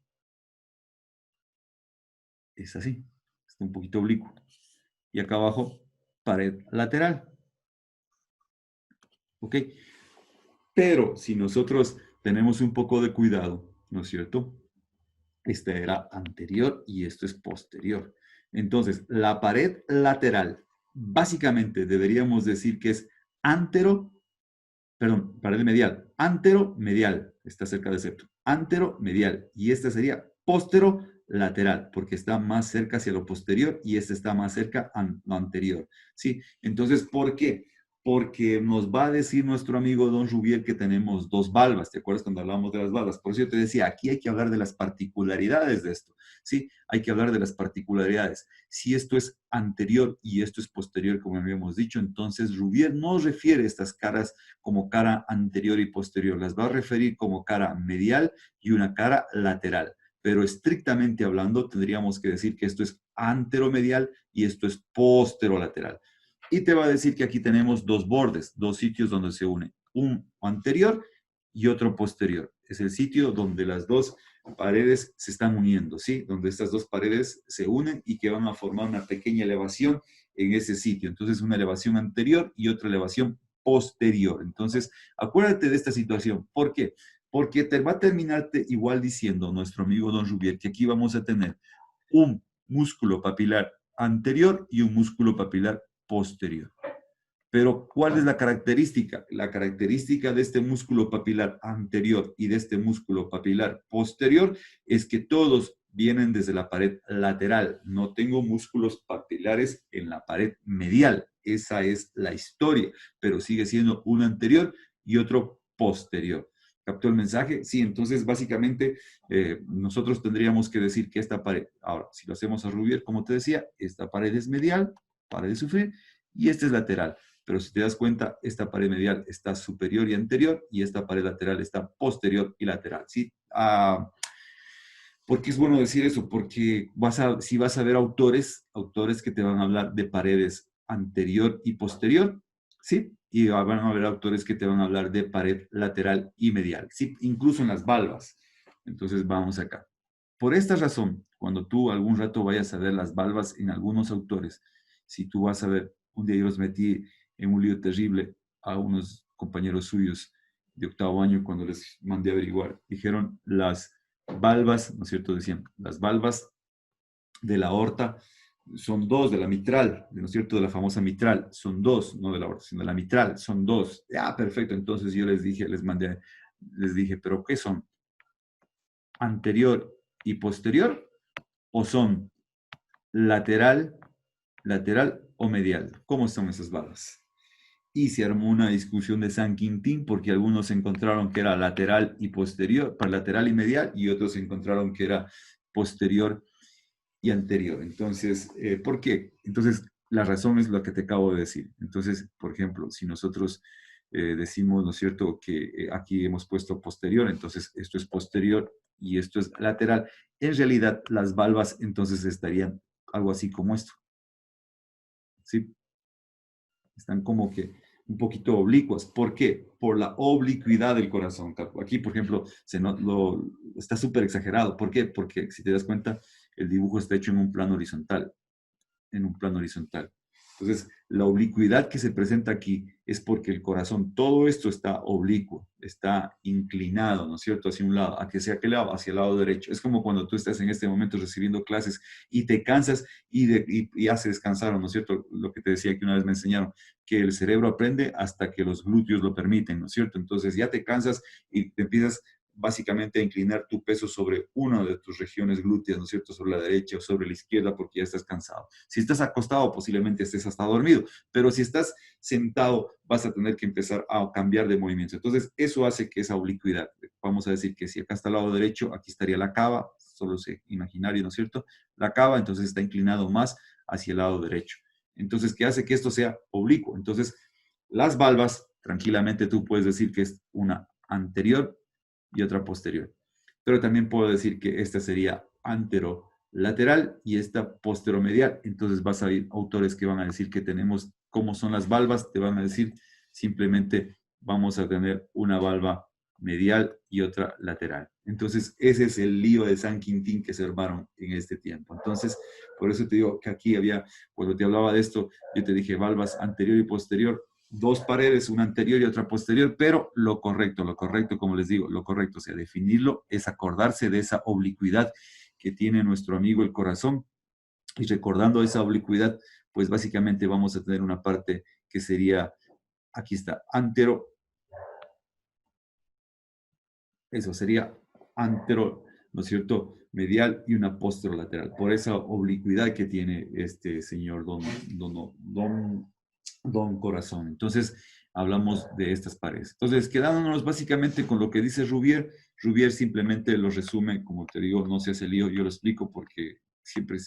Es así, está un poquito oblicuo. Y acá abajo, pared lateral, ¿ok? Pero si nosotros tenemos un poco de cuidado, ¿no es cierto? Esta era anterior y esto es posterior. Entonces, la pared lateral, básicamente deberíamos decir que es antero, perdón, pared medial, antero medial, está cerca del septo, antero medial, y esta sería postero lateral, porque está más cerca hacia lo posterior y este está más cerca a lo anterior. ¿Sí? Entonces, ¿por qué? Porque nos va a decir nuestro amigo Don Rubiel que tenemos dos valvas. ¿Te acuerdas cuando hablamos de las valvas? Por eso yo te decía, aquí hay que hablar de las particularidades de esto. Sí, hay que hablar de las particularidades. Si esto es anterior y esto es posterior, como habíamos dicho, entonces Rubiel no refiere estas caras como cara anterior y posterior, las va a referir como cara medial y una cara lateral. Pero estrictamente hablando, tendríamos que decir que esto es anteromedial y esto es posterolateral. Y te va a decir que aquí tenemos dos bordes, dos sitios donde se une, un anterior y otro posterior. Es el sitio donde las dos paredes se están uniendo, ¿sí? Donde estas dos paredes se unen y que van a formar una pequeña elevación en ese sitio. Entonces, una elevación anterior y otra elevación posterior. Entonces, acuérdate de esta situación. ¿Por qué? Porque te va a terminarte igual diciendo nuestro amigo Don Rubier que aquí vamos a tener un músculo papilar anterior y un músculo papilar posterior. Pero, ¿cuál es la característica? La característica de este músculo papilar anterior y de este músculo papilar posterior es que todos vienen desde la pared lateral. No tengo músculos papilares en la pared medial. Esa es la historia, pero sigue siendo uno anterior y otro posterior. ¿Captó el mensaje? Sí, entonces básicamente nosotros tendríamos que decir que esta pared, ahora, si lo hacemos a Rubier, como te decía, esta pared es medial, pared de sufrir, y esta es lateral. Pero si te das cuenta, esta pared medial está superior y anterior y esta pared lateral está posterior y lateral. ¿Sí? ¿Por qué es bueno decir eso? Porque si vas a ver autores que te van a hablar de paredes anterior y posterior, ¿sí? Y van a haber autores que te van a hablar de pared lateral y medial, ¿sí? Incluso en las valvas. Entonces vamos acá. Por esta razón, cuando tú algún rato vayas a ver las valvas en algunos autores, si tú vas a ver, un día yo los metí en un lío terrible a unos compañeros suyos de octavo año cuando les mandé a averiguar. Dijeron las valvas, ¿no es cierto? Decían, las valvas de la aorta, son dos, de la mitral, ¿no es cierto? De la famosa mitral, son dos, no de la aorta, sino de la mitral, son dos. Ya, perfecto. Entonces yo les dije, les dije, ¿pero qué son? ¿Anterior y posterior? ¿O son lateral, lateral o medial? ¿Cómo son esas balas? Y se armó una discusión de San Quintín porque algunos encontraron que era lateral y posterior, para lateral y medial, y otros encontraron que era posterior y anterior. Entonces, ¿por qué? Entonces, la razón es lo que te acabo de decir. Entonces, por ejemplo, si nosotros decimos, ¿no es cierto?, que aquí hemos puesto posterior, entonces esto es posterior y esto es lateral, en realidad las valvas entonces estarían algo así como esto, ¿sí? Están como que un poquito oblicuas. ¿Por qué? Por la oblicuidad del corazón. Aquí, por ejemplo, está súper exagerado. ¿Por qué? Porque si te das cuenta, el dibujo está hecho en un plano horizontal, en un plano horizontal. Entonces, la oblicuidad que se presenta aquí es porque el corazón, todo esto está oblicuo, está inclinado, ¿no es cierto?, hacia un lado, ¿a que sea qué lado? Hacia el lado derecho. Es como cuando tú estás en este momento recibiendo clases y te cansas y hace descansar, ¿no es cierto? Lo que te decía que una vez me enseñaron, que el cerebro aprende hasta que los glúteos lo permiten, ¿no es cierto? Entonces ya te cansas y te empiezas básicamente a inclinar tu peso sobre una de tus regiones glúteas, ¿no es cierto?, sobre la derecha o sobre la izquierda porque ya estás cansado. Si estás acostado, posiblemente estés hasta dormido, pero si estás sentado, vas a tener que empezar a cambiar de movimiento. Entonces, eso hace que esa oblicuidad, vamos a decir que si acá está el lado derecho, aquí estaría la cava, solo es imaginario, ¿no es cierto? La cava, entonces está inclinado más hacia el lado derecho. Entonces, ¿qué hace que esto sea oblicuo? Entonces, las valvas, tranquilamente tú puedes decir que es una anterior y otra posterior. Pero también puedo decir que esta sería anterolateral y esta posteromedial. Entonces vas a ir autores que van a decir que tenemos cómo son las valvas, te van a decir simplemente vamos a tener una valva medial y otra lateral. Entonces ese es el lío de San Quintín que se armaron en este tiempo. Entonces, por eso te digo que aquí había, cuando te hablaba de esto, yo te dije valvas anterior y posterior, dos paredes, una anterior y otra posterior, pero lo correcto, como les digo, lo correcto, o sea, definirlo es acordarse de esa oblicuidad que tiene nuestro amigo el corazón y recordando esa oblicuidad, pues básicamente vamos a tener una parte que sería, aquí está, antero, eso sería antero, ¿no es cierto? Medial y una posterolateral, por esa oblicuidad que tiene este señor Don Corazón. Entonces, hablamos de estas paredes. Entonces, quedándonos básicamente con lo que dice Rubier, Rubier simplemente lo resume, como te digo, no se hace lío, yo lo explico porque siempre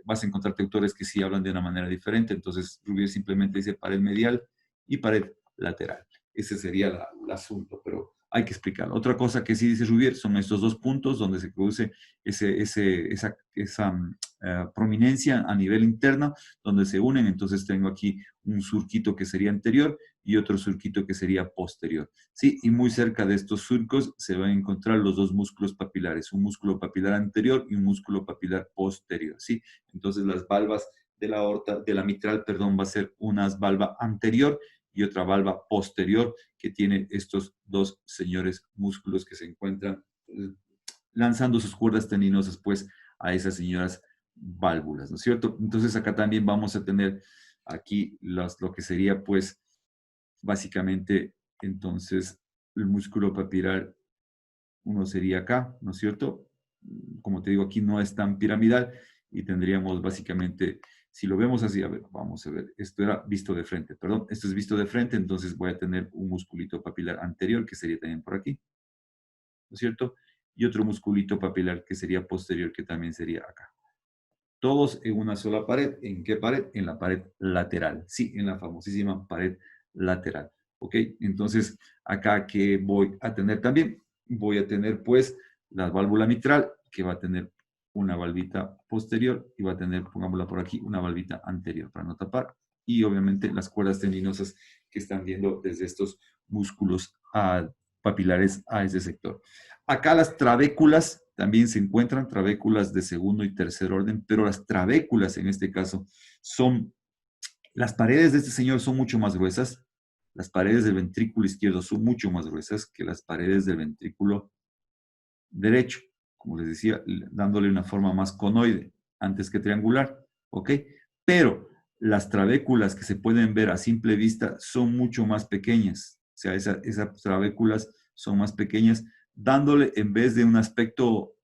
vas a encontrarte autores que sí hablan de una manera diferente. Entonces, Rubier simplemente dice pared medial y pared lateral. Ese sería el asunto, pero hay que explicarlo. Otra cosa que sí dice Rubier son estos dos puntos donde se produce esa prominencia a nivel interno, donde se unen. Entonces tengo aquí un surquito que sería anterior y otro surquito que sería posterior. Sí, y muy cerca de estos surcos se van a encontrar los dos músculos papilares, un músculo papilar anterior y un músculo papilar posterior. Sí, entonces las valvas de la aorta, de la mitral, perdón, va a ser una valva anterior y otra valva posterior que tiene estos dos señores músculos que se encuentran lanzando sus cuerdas tendinosas pues a esas señoras válvulas, ¿no es cierto? Entonces acá también vamos a tener aquí lo que sería pues básicamente entonces el músculo papilar, uno sería acá, ¿no es cierto? Como te digo, aquí no es tan piramidal y tendríamos básicamente, si lo vemos así, a ver, vamos a ver, esto era visto de frente, perdón, esto es visto de frente, entonces voy a tener un musculito papilar anterior que sería también por aquí, ¿no es cierto? Y otro musculito papilar que sería posterior que también sería acá. Todos en una sola pared. ¿En qué pared? En la pared lateral. Sí, en la famosísima pared lateral. ¿Ok? Entonces, acá que voy a tener también, voy a tener pues la válvula mitral que va a tener una valvita posterior y va a tener, pongámosla por aquí, una valvita anterior para no tapar. Y obviamente las cuerdas tendinosas que están viendo desde estos músculos papilares a ese sector. Acá las trabéculas también se encuentran, trabéculas de segundo y tercer orden, pero las trabéculas en este caso son, las paredes de este señor son mucho más gruesas, las paredes del ventrículo izquierdo son mucho más gruesas que las paredes del ventrículo derecho, como les decía, dándole una forma más conoide. antes que triangular, ¿ok? Pero las trabéculas que se pueden ver a simple vista son mucho más pequeñas. O sea, esas trabéculas son más pequeñas, dándole, en vez de un aspecto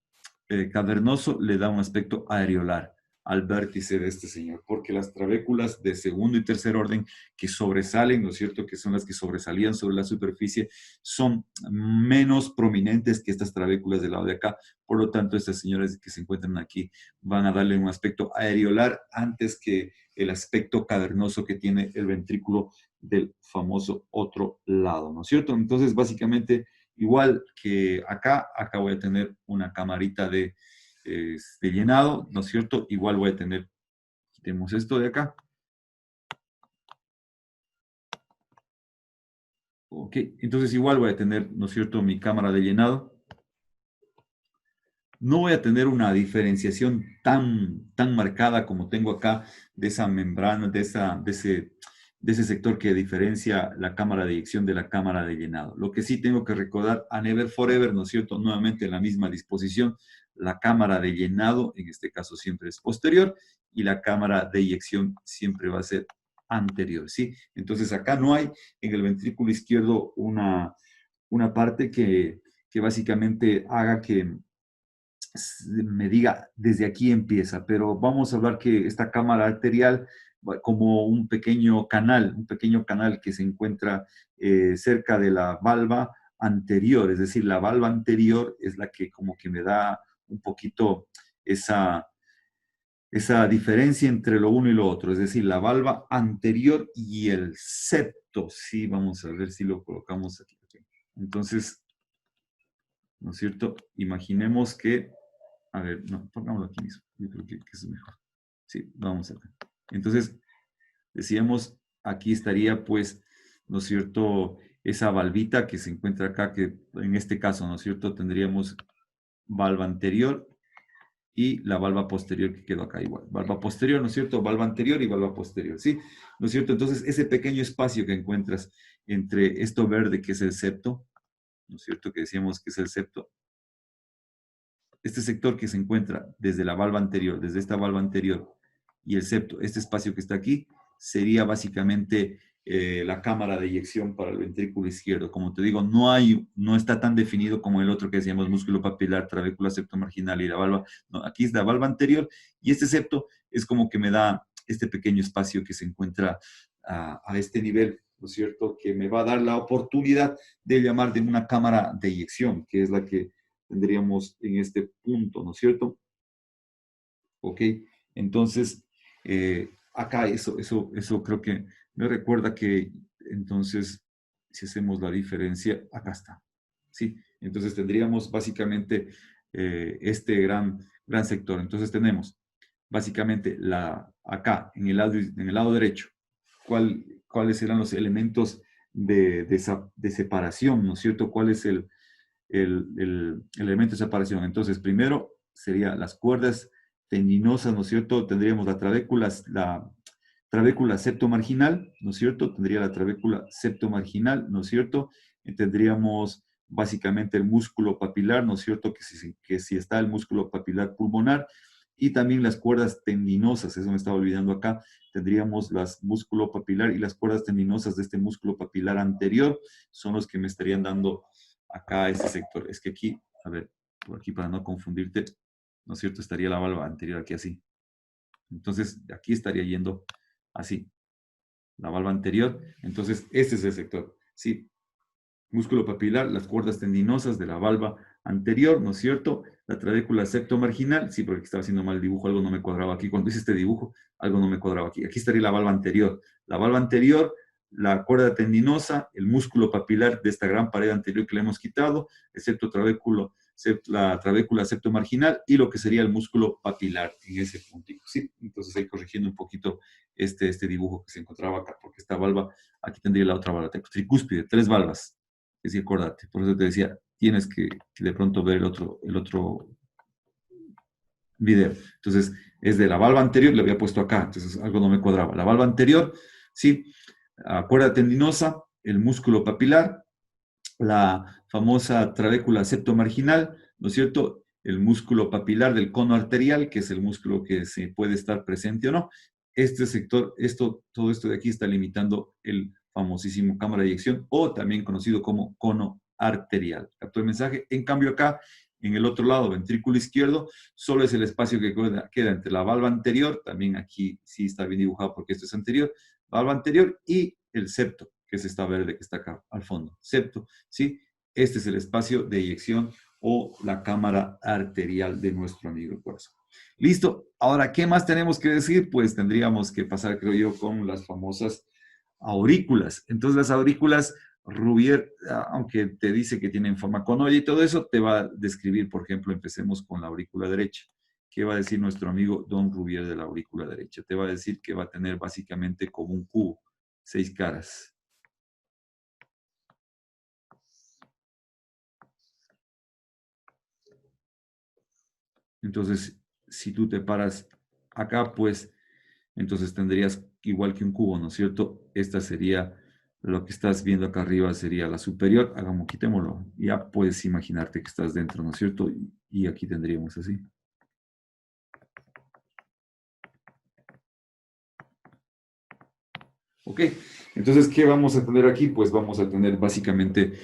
cavernoso, le da un aspecto areolar al vértice de este señor, porque las trabéculas de segundo y tercer orden que sobresalen, ¿no es cierto?, que son las que sobresalían sobre la superficie, son menos prominentes que estas trabéculas del lado de acá. Por lo tanto, estas señoras que se encuentran aquí van a darle un aspecto areolar antes que el aspecto cavernoso que tiene el ventrículo del famoso otro lado, ¿no es cierto? Entonces, básicamente, igual que acá voy a tener una camarita de llenado, ¿no es cierto? Igual voy a tener, quitemos esto de acá. Ok, entonces igual voy a tener, ¿no es cierto?, mi cámara de llenado. No voy a tener una diferenciación tan marcada como tengo acá de esa membrana, de ese sector que diferencia la cámara de eyección de la cámara de llenado. Lo que sí tengo que recordar a Never Forever, ¿no es cierto? Nuevamente en la misma disposición, la cámara de llenado, en este caso siempre es posterior, y la cámara de eyección siempre va a ser anterior, ¿sí? Entonces acá no hay en el ventrículo izquierdo una parte que básicamente haga que me diga, desde aquí empieza, pero vamos a hablar que esta cámara arterial, como un pequeño canal que se encuentra cerca de la valva anterior, es decir, la valva anterior es la que como que me da un poquito esa diferencia entre lo uno y lo otro, es decir, la valva anterior y el septo. Sí, vamos a ver si lo colocamos aquí. Entonces, ¿no es cierto? Imaginemos que a ver, no, pongámoslo aquí mismo. Yo creo que es mejor. Sí, vamos acá. Entonces, decíamos, aquí estaría, pues, ¿no es cierto? Esa valvita que se encuentra acá, que en este caso, ¿no es cierto? Tendríamos valva anterior y la valva posterior que quedó acá igual. Valva posterior, ¿no es cierto? Valva anterior y valva posterior, ¿sí? ¿No es cierto? Entonces, ese pequeño espacio que encuentras entre esto verde, que es el septo, ¿no es cierto? Que decíamos que es el septo, este sector que se encuentra desde la valva anterior, desde esta valva anterior y el septo, este espacio que está aquí, sería básicamente la cámara de eyección para el ventrículo izquierdo. Como te digo, no está tan definido como el otro que decíamos, músculo papilar, trabécula septomarginal y la valva. No, aquí es la valva anterior y este septo es como que me da este pequeño espacio que se encuentra a este nivel, ¿no es cierto? Que me va a dar la oportunidad de llamar de una cámara de eyección, que es la que tendríamos en este punto, ¿no es cierto? Ok, entonces, acá eso creo que me recuerda que entonces, si hacemos la diferencia, acá está, ¿sí? Entonces tendríamos básicamente este gran sector. Entonces tenemos básicamente acá, en el lado derecho, cuáles serán los elementos de separación, ¿no es cierto? ¿Cuál es el elemento de separación? Entonces, primero serían las cuerdas tendinosas, ¿no es cierto? Tendríamos la trabécula septomarginal, ¿no es cierto? Tendría la trabécula septomarginal, ¿no es cierto? Y tendríamos básicamente el músculo papilar, ¿no es cierto? Que si está el músculo papilar pulmonar, y también las cuerdas tendinosas, eso me estaba olvidando acá, tendríamos las músculo papilar y las cuerdas tendinosas de este músculo papilar anterior, son los que me estarían dando acá este sector. Es que aquí, a ver, por aquí para no confundirte, ¿no es cierto? Estaría la valva anterior aquí así. Entonces, aquí estaría yendo así, la valva anterior. Entonces, este es el sector. Sí, músculo papilar, las cuerdas tendinosas de la valva anterior, ¿no es cierto? La trabécula septomarginal, sí, porque estaba haciendo mal el dibujo, algo no me cuadraba aquí. Cuando hice este dibujo, algo no me cuadraba aquí. Aquí estaría la valva anterior. La valva anterior, la cuerda tendinosa, el músculo papilar de esta gran pared anterior que le hemos quitado, excepto la trabécula septomarginal y lo que sería el músculo papilar en ese puntito, ¿sí? Entonces ahí corrigiendo un poquito este dibujo que se encontraba acá, porque esta valva, aquí tendría la otra valva tricúspide, 3 valvas. Es decir, acordate, por eso te decía, tienes que de pronto ver el otro video. Entonces, es de la valva anterior, le había puesto acá, entonces algo no me cuadraba. La valva anterior, sí, cuerda tendinosa, el músculo papilar, la famosa trabécula septomarginal, ¿no es cierto? el músculo papilar del cono arterial, que es el músculo que se puede estar presente o no. Este sector, todo esto de aquí está limitando el famosísimo cámara de eyección o también conocido como cono arterial. ¿Captó el mensaje? En cambio acá, en el otro lado, ventrículo izquierdo, solo es el espacio que queda entre la valva anterior, también aquí sí está bien dibujado porque esto es anterior, valva anterior y el septo, que es esta verde que está acá al fondo. Septo, ¿sí? Este es el espacio de eyección o la cámara arterial de nuestro amigo el corazón. Listo. Ahora, ¿qué más tenemos que decir? Pues tendríamos que pasar, creo yo, con las famosas aurículas. Entonces, las aurículas, Rubier, aunque te dice que tienen forma conoide y todo eso, te va a describir, por ejemplo, empecemos con la aurícula derecha. ¿Qué va a decir nuestro amigo Don Rubier de la aurícula derecha? Te va a decir que va a tener básicamente como un cubo, 6 caras. Entonces, si tú te paras acá, pues entonces tendrías igual que un cubo, ¿no es cierto? Esta sería, lo que estás viendo acá arriba sería la superior. Hagamos, quitémoslo. Ya puedes imaginarte que estás dentro, ¿no es cierto? Y aquí tendríamos así. Ok, entonces, ¿qué vamos a tener aquí? Pues vamos a tener básicamente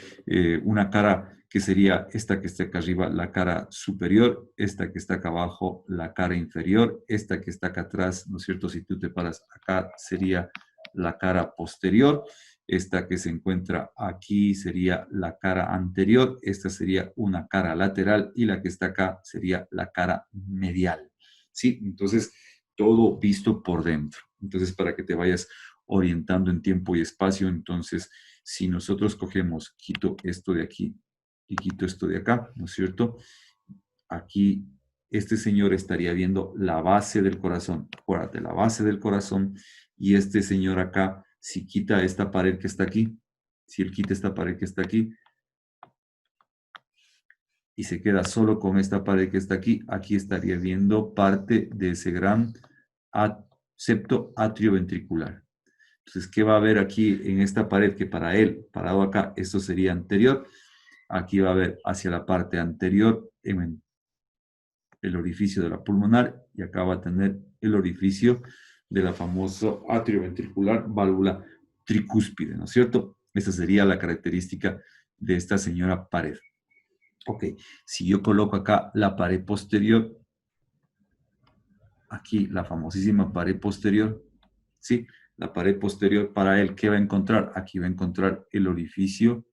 una cara que sería esta que está acá arriba, la cara superior, esta que está acá abajo, la cara inferior, esta que está acá atrás, ¿no es cierto? Si tú te paras acá, sería la cara posterior, esta que se encuentra aquí sería la cara anterior, esta sería una cara lateral y la que está acá sería la cara medial, ¿sí? Entonces, todo visto por dentro. Entonces, para que te vayas orientando en tiempo y espacio. Entonces, si nosotros cogemos, quito esto de aquí y quito esto de acá, ¿no es cierto? Aquí este señor estaría viendo la base del corazón. Acuérdate, la base del corazón. Y este señor acá, si quita esta pared que está aquí, si él quita esta pared que está aquí y se queda solo con esta pared que está aquí, aquí estaría viendo parte de ese gran septo atrioventricular. Entonces, ¿qué va a haber aquí en esta pared? Que para él, parado acá, esto sería anterior. Aquí va a haber hacia la parte anterior en el orificio de la pulmonar y acá va a tener el orificio de la famosa atrioventricular válvula tricúspide, ¿no es cierto? Esa sería la característica de esta señora pared. Ok, si yo coloco acá la pared posterior, aquí la famosísima pared posterior, ¿sí? La pared posterior para él, ¿qué va a encontrar? Aquí va a encontrar el orificio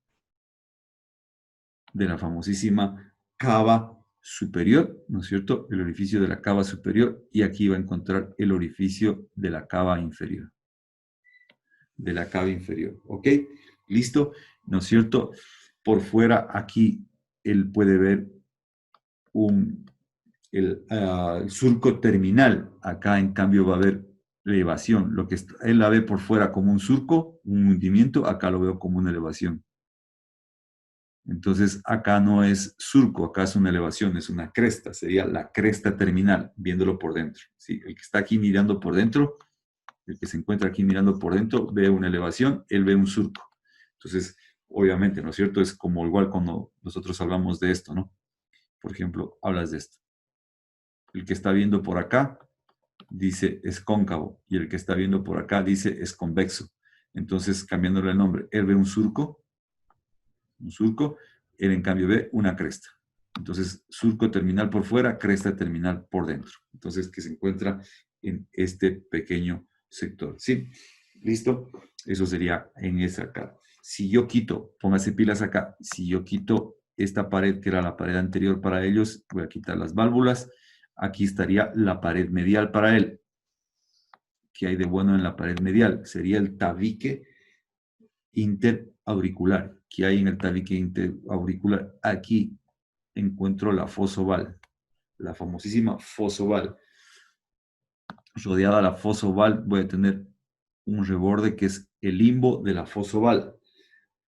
de la famosísima cava superior, ¿no es cierto? El orificio de la cava superior y aquí va a encontrar el orificio de la cava inferior. De la cava inferior, ¿ok? ¿Listo? ¿No es cierto? Por fuera aquí él puede ver el surco terminal. Acá en cambio va a haber elevación. Lo que él la ve por fuera como un surco, un hundimiento, acá lo veo como una elevación. Entonces, acá no es surco, acá es una elevación, es una cresta, sería la cresta terminal, viéndolo por dentro. ¿Sí? El que está aquí mirando por dentro, el que se encuentra aquí mirando por dentro, ve una elevación, él ve un surco. Entonces, obviamente, ¿no es cierto? Es como igual cuando nosotros hablamos de esto, ¿no? Por ejemplo, hablas de esto. El que está viendo por acá dice es cóncavo y el que está viendo por acá dice es convexo. Entonces, cambiándole el nombre, él ve un surco, él en cambio ve una cresta. Entonces, surco terminal por fuera, cresta terminal por dentro. Entonces, que se encuentra en este pequeño sector. ¿Sí? ¿Listo? Eso sería en esa acá. Si yo quito, póngase pilas acá, si yo quito esta pared que era la pared anterior para ellos, voy a quitar las válvulas. Aquí estaría la pared medial para él. ¿Qué hay de bueno en la pared medial? Sería el tabique interauricular. ¿Qué hay en el tabique interauricular? Aquí encuentro la fosa oval, la famosísima fosa oval. Rodeada la fosa oval voy a tener un reborde que es el limbo de la fosa oval.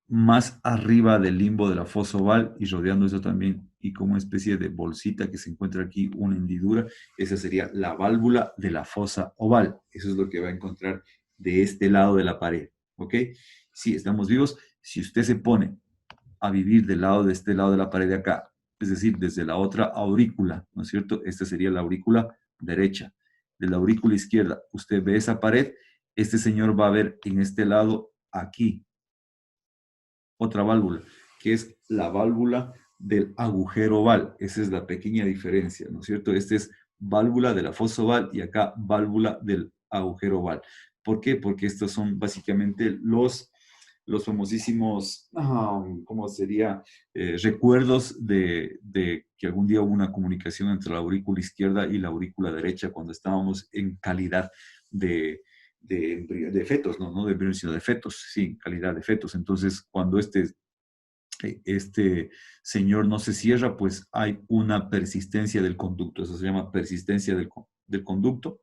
Más arriba del limbo de la fosa oval y rodeando eso también y como una especie de bolsita que se encuentra aquí, una hendidura, esa sería la válvula de la fosa oval. Eso es lo que va a encontrar de este lado de la pared. ¿Ok? Sí, estamos vivos. Si usted se pone a vivir del lado de este lado de la pared de acá, es decir, desde la otra aurícula, ¿no es cierto? Esta sería la aurícula derecha. De la aurícula izquierda, usted ve esa pared, este señor va a ver en este lado, aquí, otra válvula, que es la válvula del agujero oval. Esa es la pequeña diferencia, ¿no es cierto? Esta es válvula de la fosa oval y acá válvula del agujero oval. ¿Por qué? Porque estos son básicamente los famosísimos, ¿cómo sería? Recuerdos de que algún día hubo una comunicación entre la aurícula izquierda y la aurícula derecha cuando estábamos en calidad de fetos, no de embriones, sino de fetos, sí, calidad de fetos. Entonces, cuando este señor no se cierra, pues hay una persistencia del conducto. Eso se llama persistencia del conducto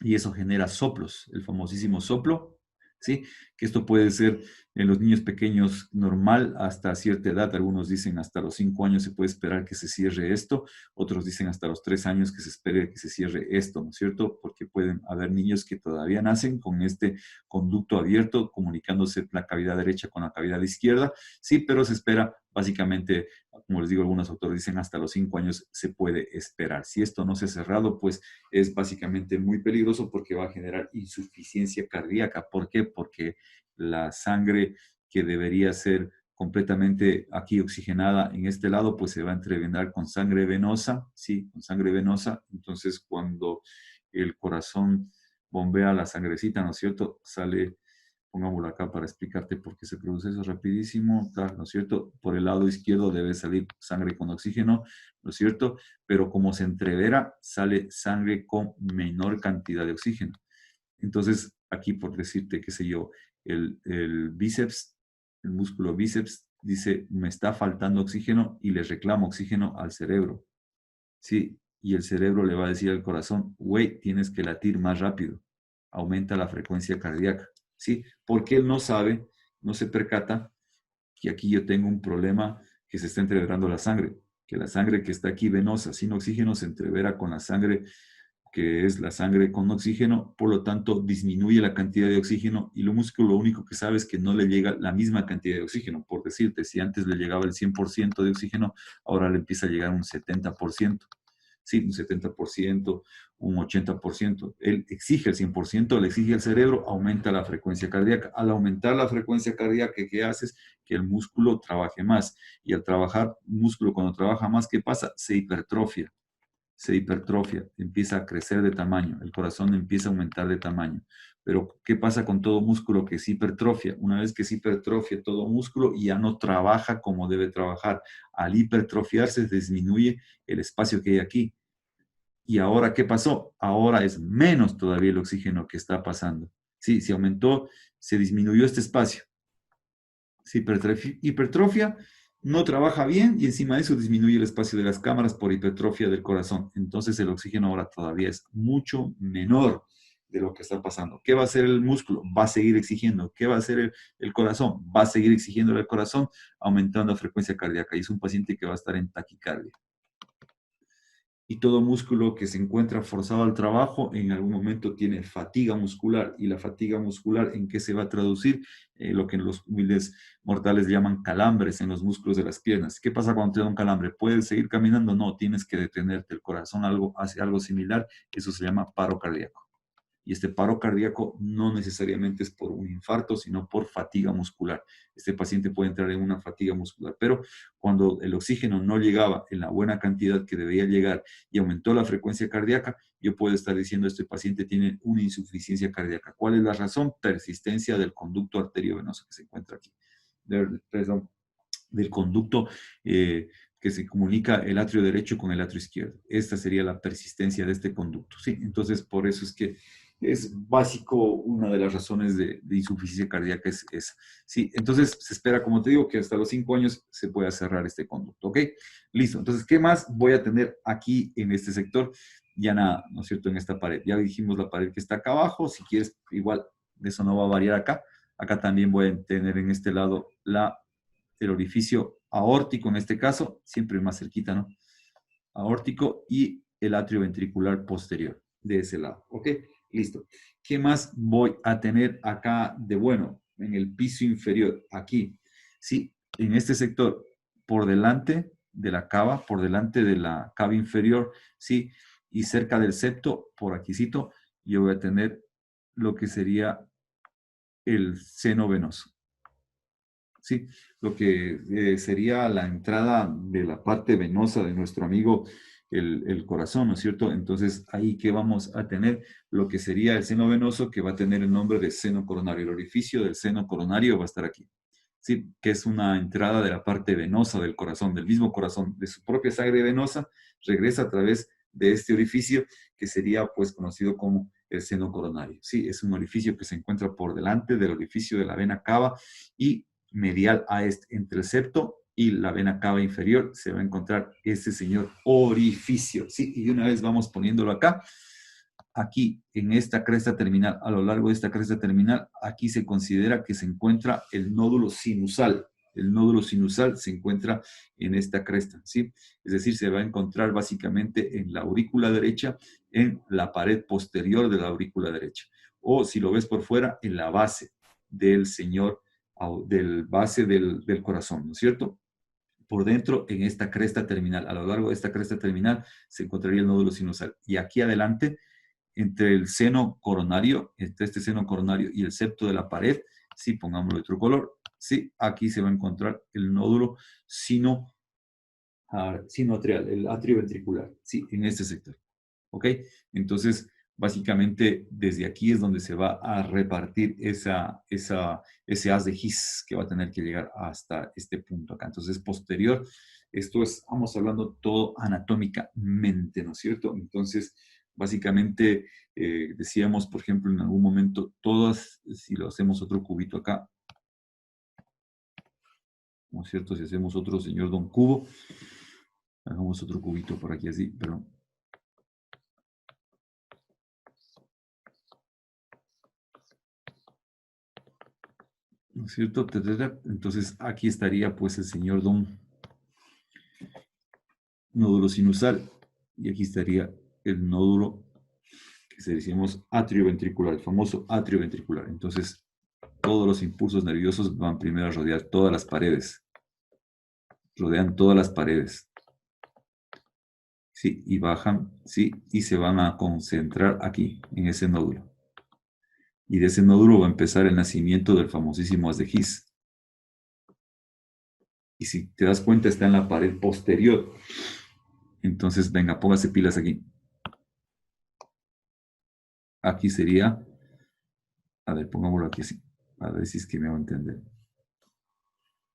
y eso genera soplos, el famosísimo soplo, ¿sí? Que esto puede ser en los niños pequeños normal hasta cierta edad. Algunos dicen hasta los 5 años se puede esperar que se cierre esto, otros dicen hasta los 3 años que se espere que se cierre esto, ¿no es cierto? Porque pueden haber niños que todavía nacen con este conducto abierto, comunicándose la cavidad derecha con la cavidad izquierda, sí, pero se espera básicamente, como les digo, algunos autores dicen hasta los 5 años se puede esperar. Si esto no se ha cerrado, pues es básicamente muy peligroso porque va a generar insuficiencia cardíaca. ¿Por qué? Porque la sangre que debería ser completamente aquí oxigenada en este lado, pues se va a entrevenar con sangre venosa, ¿sí? Con sangre venosa. Entonces, cuando el corazón bombea la sangrecita, ¿no es cierto? Sale, pongámoslo acá para explicarte por qué se produce eso rapidísimo, ¿no es cierto? Por el lado izquierdo debe salir sangre con oxígeno, ¿no es cierto? Pero como se entrevera, sale sangre con menor cantidad de oxígeno. Entonces, aquí por decirte, qué sé yo, el bíceps, el músculo bíceps, dice, me está faltando oxígeno y le reclama oxígeno al cerebro. Sí, y el cerebro le va a decir al corazón, güey, tienes que latir más rápido, aumenta la frecuencia cardíaca. Sí, porque él no sabe, no se percata que aquí yo tengo un problema que se está entreverando la sangre, que la sangre que está aquí venosa sin oxígeno se entrevera con la sangre que es la sangre con oxígeno, por lo tanto disminuye la cantidad de oxígeno y lo músculo lo único que sabe es que no le llega la misma cantidad de oxígeno. Por decirte, si antes le llegaba el 100% de oxígeno, ahora le empieza a llegar un 70%. Sí, un 70%, un 80%. Él exige el 100%, le exige al cerebro, aumenta la frecuencia cardíaca. Al aumentar la frecuencia cardíaca, ¿qué haces? Que el músculo trabaje más. Y al trabajar, músculo cuando trabaja más, ¿qué pasa? Se hipertrofia, empieza a crecer de tamaño, el corazón empieza a aumentar de tamaño. Pero, ¿qué pasa con todo músculo que se hipertrofia? Una vez que se hipertrofia todo músculo, ya no trabaja como debe trabajar. Al hipertrofiarse, disminuye el espacio que hay aquí. ¿Y ahora qué pasó? Ahora es menos todavía el oxígeno que está pasando. Sí, se aumentó, se disminuyó este espacio. Se hipertrofia, no trabaja bien y encima de eso disminuye el espacio de las cámaras por hipertrofia del corazón. Entonces el oxígeno ahora todavía es mucho menor de lo que está pasando. ¿Qué va a hacer el músculo? Va a seguir exigiendo. ¿Qué va a hacer el corazón? Va a seguir exigiendo el corazón, aumentando la frecuencia cardíaca. Y es un paciente que va a estar en taquicardia. Y todo músculo que se encuentra forzado al trabajo en algún momento tiene fatiga muscular. ¿Y la fatiga muscular en qué se va a traducir? Lo que los humildes mortales llaman calambres en los músculos de las piernas. ¿Qué pasa cuando te da un calambre? ¿Puedes seguir caminando? No, tienes que detenerte. El corazón hace algo similar, eso se llama paro cardíaco. Y este paro cardíaco no necesariamente es por un infarto, sino por fatiga muscular. Este paciente puede entrar en una fatiga muscular, pero cuando el oxígeno no llegaba en la buena cantidad que debía llegar y aumentó la frecuencia cardíaca, yo puedo estar diciendo este paciente tiene una insuficiencia cardíaca. ¿Cuál es la razón? Persistencia del conducto arteriovenoso que se encuentra aquí. Perdón, del conducto que se comunica el atrio derecho con el atrio izquierdo. Esta sería la persistencia de este conducto. ¿Sí? Entonces, por eso es que es básico, una de las razones de insuficiencia cardíaca es esa. Sí, entonces se espera, como te digo, que hasta los 5 años se pueda cerrar este conducto. ¿Ok? Listo. Entonces, ¿qué más voy a tener aquí en este sector? Ya nada, ¿no es cierto? En esta pared. Ya dijimos la pared que está acá abajo. Si quieres, igual, eso no va a variar acá. Acá también voy a tener en este lado el orificio aórtico, en este caso, siempre más cerquita, ¿no? Aórtico y el atrio ventricular posterior de ese lado. ¿Ok? Listo. ¿Qué más voy a tener acá de bueno? En el piso inferior, aquí. Sí, en este sector, por delante, de la cava, por delante de la cava inferior, ¿sí? Y cerca del septo, por aquícito, yo voy a tener lo que sería el seno venoso. Sí, lo que sería la entrada de la parte venosa de nuestro amigo el corazón, ¿no es cierto? Entonces, ahí que vamos a tener lo que sería el seno venoso, que va a tener el nombre de seno coronario. El orificio del seno coronario va a estar aquí. Sí, que es una entrada de la parte venosa del corazón, del mismo corazón, de su propia sangre venosa, regresa a través de este orificio que sería pues conocido como el seno coronario. Sí, es un orificio que se encuentra por delante del orificio de la vena cava y medial a este, entre el septo y la vena cava inferior, se va a encontrar este señor orificio. Sí, y una vez vamos poniéndolo acá, aquí en esta cresta terminal, a lo largo de esta cresta terminal, aquí se considera que se encuentra el nódulo sinusal. El nódulo sinusal se encuentra en esta cresta, ¿sí? Es decir, se va a encontrar básicamente en la aurícula derecha, en la pared posterior de la aurícula derecha. O si lo ves por fuera, en la base del señor, del base del corazón, ¿no es cierto? Por dentro, en esta cresta terminal, a lo largo de esta cresta terminal, se encontraría el nódulo sinusal. Y aquí adelante, entre el seno coronario, entre este seno coronario y el septo de la pared, sí, pongámoslo de otro color, sí, aquí se va a encontrar el nódulo sinoatrial, el atrio ventricular, sí, en este sector, ¿ok? Entonces, básicamente, desde aquí es donde se va a repartir ese haz de His que va a tener que llegar hasta este punto acá. Entonces, posterior, esto es, vamos hablando todo anatómicamente, ¿no es cierto? Entonces, básicamente, decíamos, por ejemplo, en algún momento, todas, si lo hacemos otro cubito acá, ¿no es cierto? Si hacemos otro señor Don Cubo, hagamos otro cubito por aquí así, perdón. ¿No es cierto? Entonces aquí estaría pues el señor Don nódulo sinusal y aquí estaría el nódulo que se decimos atrioventricular, el famoso atrioventricular. Entonces todos los impulsos nerviosos van primero a rodear todas las paredes, rodean todas las paredes, ¿sí? Y bajan, ¿sí? Y se van a concentrar aquí, en ese nódulo. Y de ese nódulo va a empezar el nacimiento del famosísimo haz de His. Y si te das cuenta, está en la pared posterior. Entonces, venga, póngase pilas aquí. Aquí sería, a ver, pongámoslo aquí así, a ver si es que me va a entender.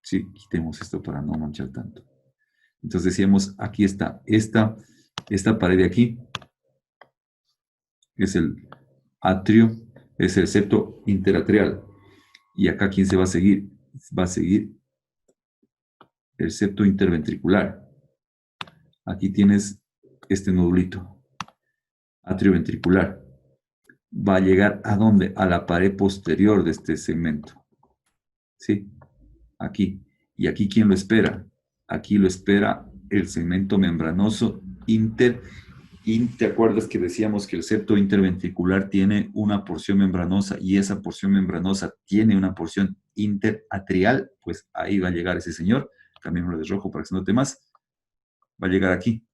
Sí, quitemos esto para no manchar tanto. Entonces decíamos, aquí está, esta pared de aquí es el atrio, es el septo interatrial. Y acá, ¿quién se va a seguir? Va a seguir el septo interventricular. Aquí tienes este nodulito, atrioventricular. Va a llegar ¿a dónde? A la pared posterior de este segmento. ¿Sí? Aquí. ¿Y aquí quién lo espera? Aquí lo espera el segmento membranoso ¿te acuerdas que decíamos que el septo interventricular tiene una porción membranosa y esa porción membranosa tiene una porción interatrial? Pues ahí va a llegar ese señor, cambiémoslo de rojo para que se note más, va a llegar aquí.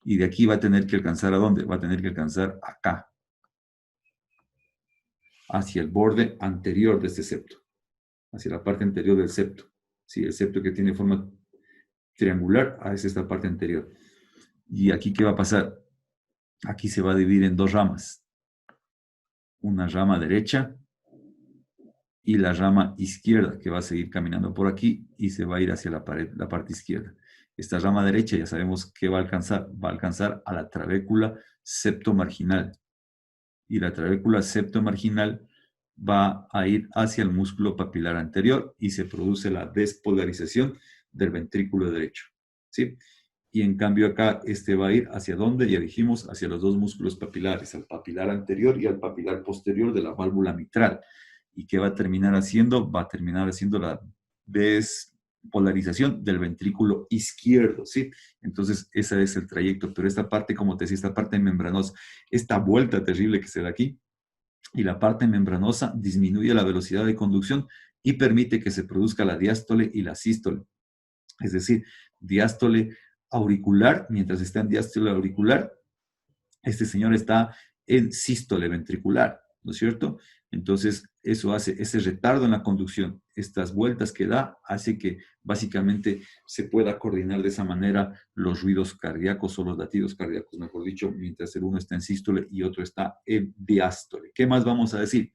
Y de aquí va a tener que alcanzar ¿a dónde? Va a tener que alcanzar acá, hacia el borde anterior de este septo, hacia la parte anterior del septo. Sí, el septo que tiene forma triangular, es esta parte anterior. ¿Y aquí qué va a pasar? Aquí se va a dividir en dos ramas. Una rama derecha y la rama izquierda, que va a seguir caminando por aquí y se va a ir hacia la pared, la parte izquierda. Esta rama derecha ya sabemos que va a alcanzar a la trabécula septomarginal. Y la trabécula septomarginal va a ir hacia el músculo papilar anterior y se produce la despolarización del ventrículo derecho. ¿Sí? Y en cambio acá este va a ir hacia dónde, ya dijimos, hacia los dos músculos papilares, al papilar anterior y al papilar posterior de la válvula mitral. ¿Y qué va a terminar haciendo? Va a terminar haciendo la despolarización del ventrículo izquierdo, ¿sí? Entonces ese es el trayecto, pero esta parte, como te decía, esta parte membranosa, esta vuelta terrible que se da aquí, y la parte membranosa disminuye la velocidad de conducción y permite que se produzca la diástole y la sístole. es decir, diástole auricular. Mientras está en diástole auricular, este señor está en sístole ventricular, ¿no es cierto? Entonces, eso hace ese retardo en la conducción, estas vueltas que da, hace que básicamente se pueda coordinar de esa manera los ruidos cardíacos o los latidos cardíacos, mejor dicho, mientras el uno está en sístole y otro está en diástole. ¿Qué más vamos a decir?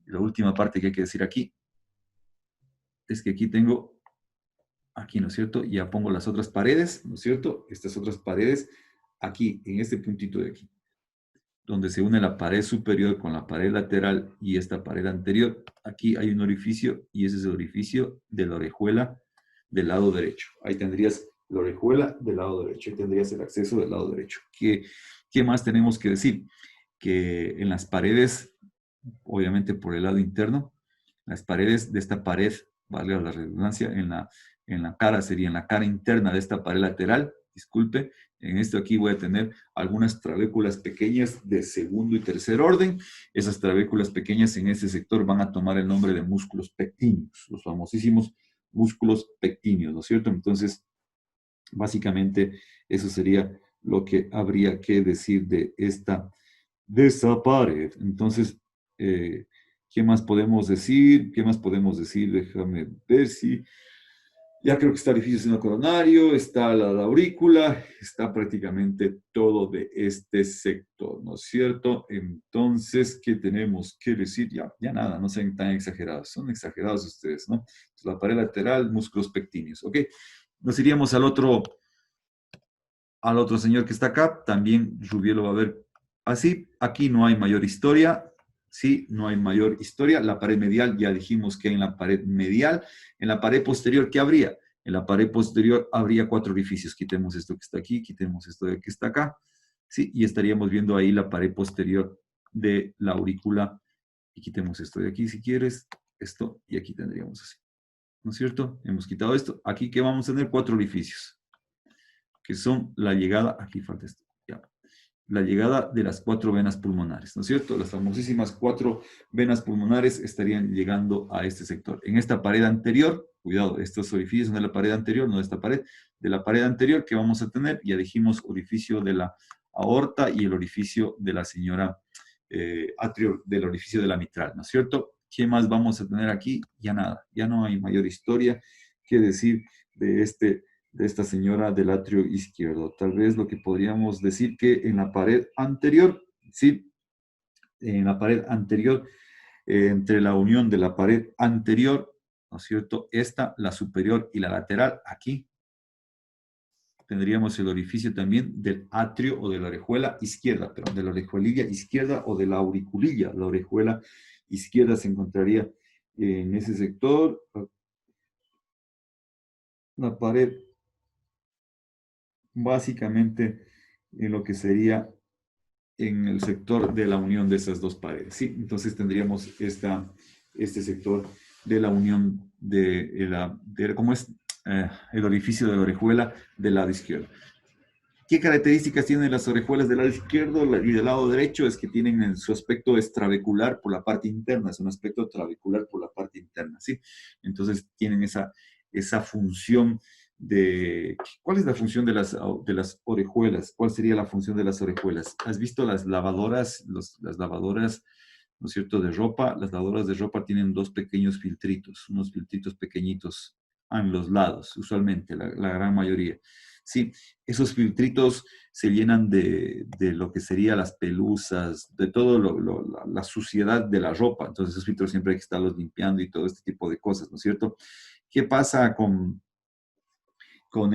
La última parte que hay que decir aquí es que aquí tengo, aquí, ¿no es cierto? Ya pongo las otras paredes, ¿no es cierto? Estas otras paredes aquí, en este puntito de aquí, donde se une la pared superior con la pared lateral y esta pared anterior. Aquí hay un orificio y ese es el orificio de la orejuela del lado derecho. Ahí tendrías la orejuela del lado derecho, ahí tendrías el acceso del lado derecho. ¿Qué más tenemos que decir? Que en las paredes, obviamente por el lado interno, las paredes de esta pared, valga la redundancia, en la cara sería en la cara interna de esta pared lateral, disculpe, en esto aquí voy a tener algunas trabéculas pequeñas de segundo y tercer orden. Esas trabéculas pequeñas en este sector van a tomar el nombre de músculos pectíneos, los famosísimos músculos pectíneos, ¿no es cierto? Entonces, básicamente, eso sería lo que habría que decir de esa pared. Entonces, ¿qué más podemos decir? ¿Qué más podemos decir? Déjame ver si ya creo que está el orificio seno coronario, está la aurícula, está prácticamente todo de este sector, ¿no es cierto? Entonces, ¿qué tenemos que decir? Ya nada, no sean tan exagerados, son exagerados ustedes, ¿no? Entonces, la pared lateral, músculos pectíneos, ¿ok? Nos iríamos al otro señor que está acá, también Rubiel lo va a ver así. Aquí no hay mayor historia, sí, no hay mayor historia. La pared medial, ya dijimos que en la pared medial, en la pared posterior, ¿qué habría? En la pared posterior habría 4 orificios. Quitemos esto que está aquí, quitemos esto de que está acá, sí, y estaríamos viendo ahí la pared posterior de la aurícula. Y quitemos esto de aquí si quieres, esto, y aquí tendríamos así. ¿No es cierto? Hemos quitado esto. Aquí que vamos a tener 4 orificios que son la llegada, aquí falta esto, ya, la llegada de las 4 venas pulmonares, ¿no es cierto? Las famosísimas 4 venas pulmonares estarían llegando a este sector. En esta pared anterior, cuidado, estos orificios son de la pared anterior, no de esta pared, de la pared anterior que vamos a tener, ya dijimos orificio de la aorta y el orificio de la señora atrio, del orificio de la mitral, ¿no es cierto? ¿Qué más vamos a tener aquí? Ya nada, ya no hay mayor historia que decir de esta señora del atrio izquierdo. Tal vez lo que podríamos decir que en la pared anterior, ¿sí? En la pared anterior, entre la unión de la pared anterior, ¿no es cierto? Esta, la superior y la lateral, aquí tendríamos el orificio también del atrio o de la orejuela izquierda, pero de la orejuelilla izquierda o de la auriculilla. La orejuela izquierda se encontraría en ese sector. La pared básicamente en lo que sería en el sector de la unión de esas dos paredes. ¿Sí? Entonces tendríamos este sector de la unión ¿cómo es? El orificio de la orejuela del lado izquierdo. ¿Qué características tienen las orejuelas del lado izquierdo y del lado derecho? Es que tienen en su aspecto extravehicular por la parte interna, es un aspecto trabecular por la parte interna, ¿sí? Entonces tienen esa función de... ¿Cuál es la función de las orejuelas? ¿Cuál sería la función de las orejuelas? ¿Has visto las lavadoras, las lavadoras, ¿no es cierto?, de ropa? Las lavadoras de ropa tienen dos pequeños filtritos, unos filtritos pequeñitos en los lados, usualmente, la gran mayoría. Sí, esos filtritos se llenan de lo que serían las pelusas, de todo la suciedad de la ropa. Entonces, esos filtros siempre hay que estarlos limpiando y todo este tipo de cosas, ¿no es cierto? ¿Qué pasa con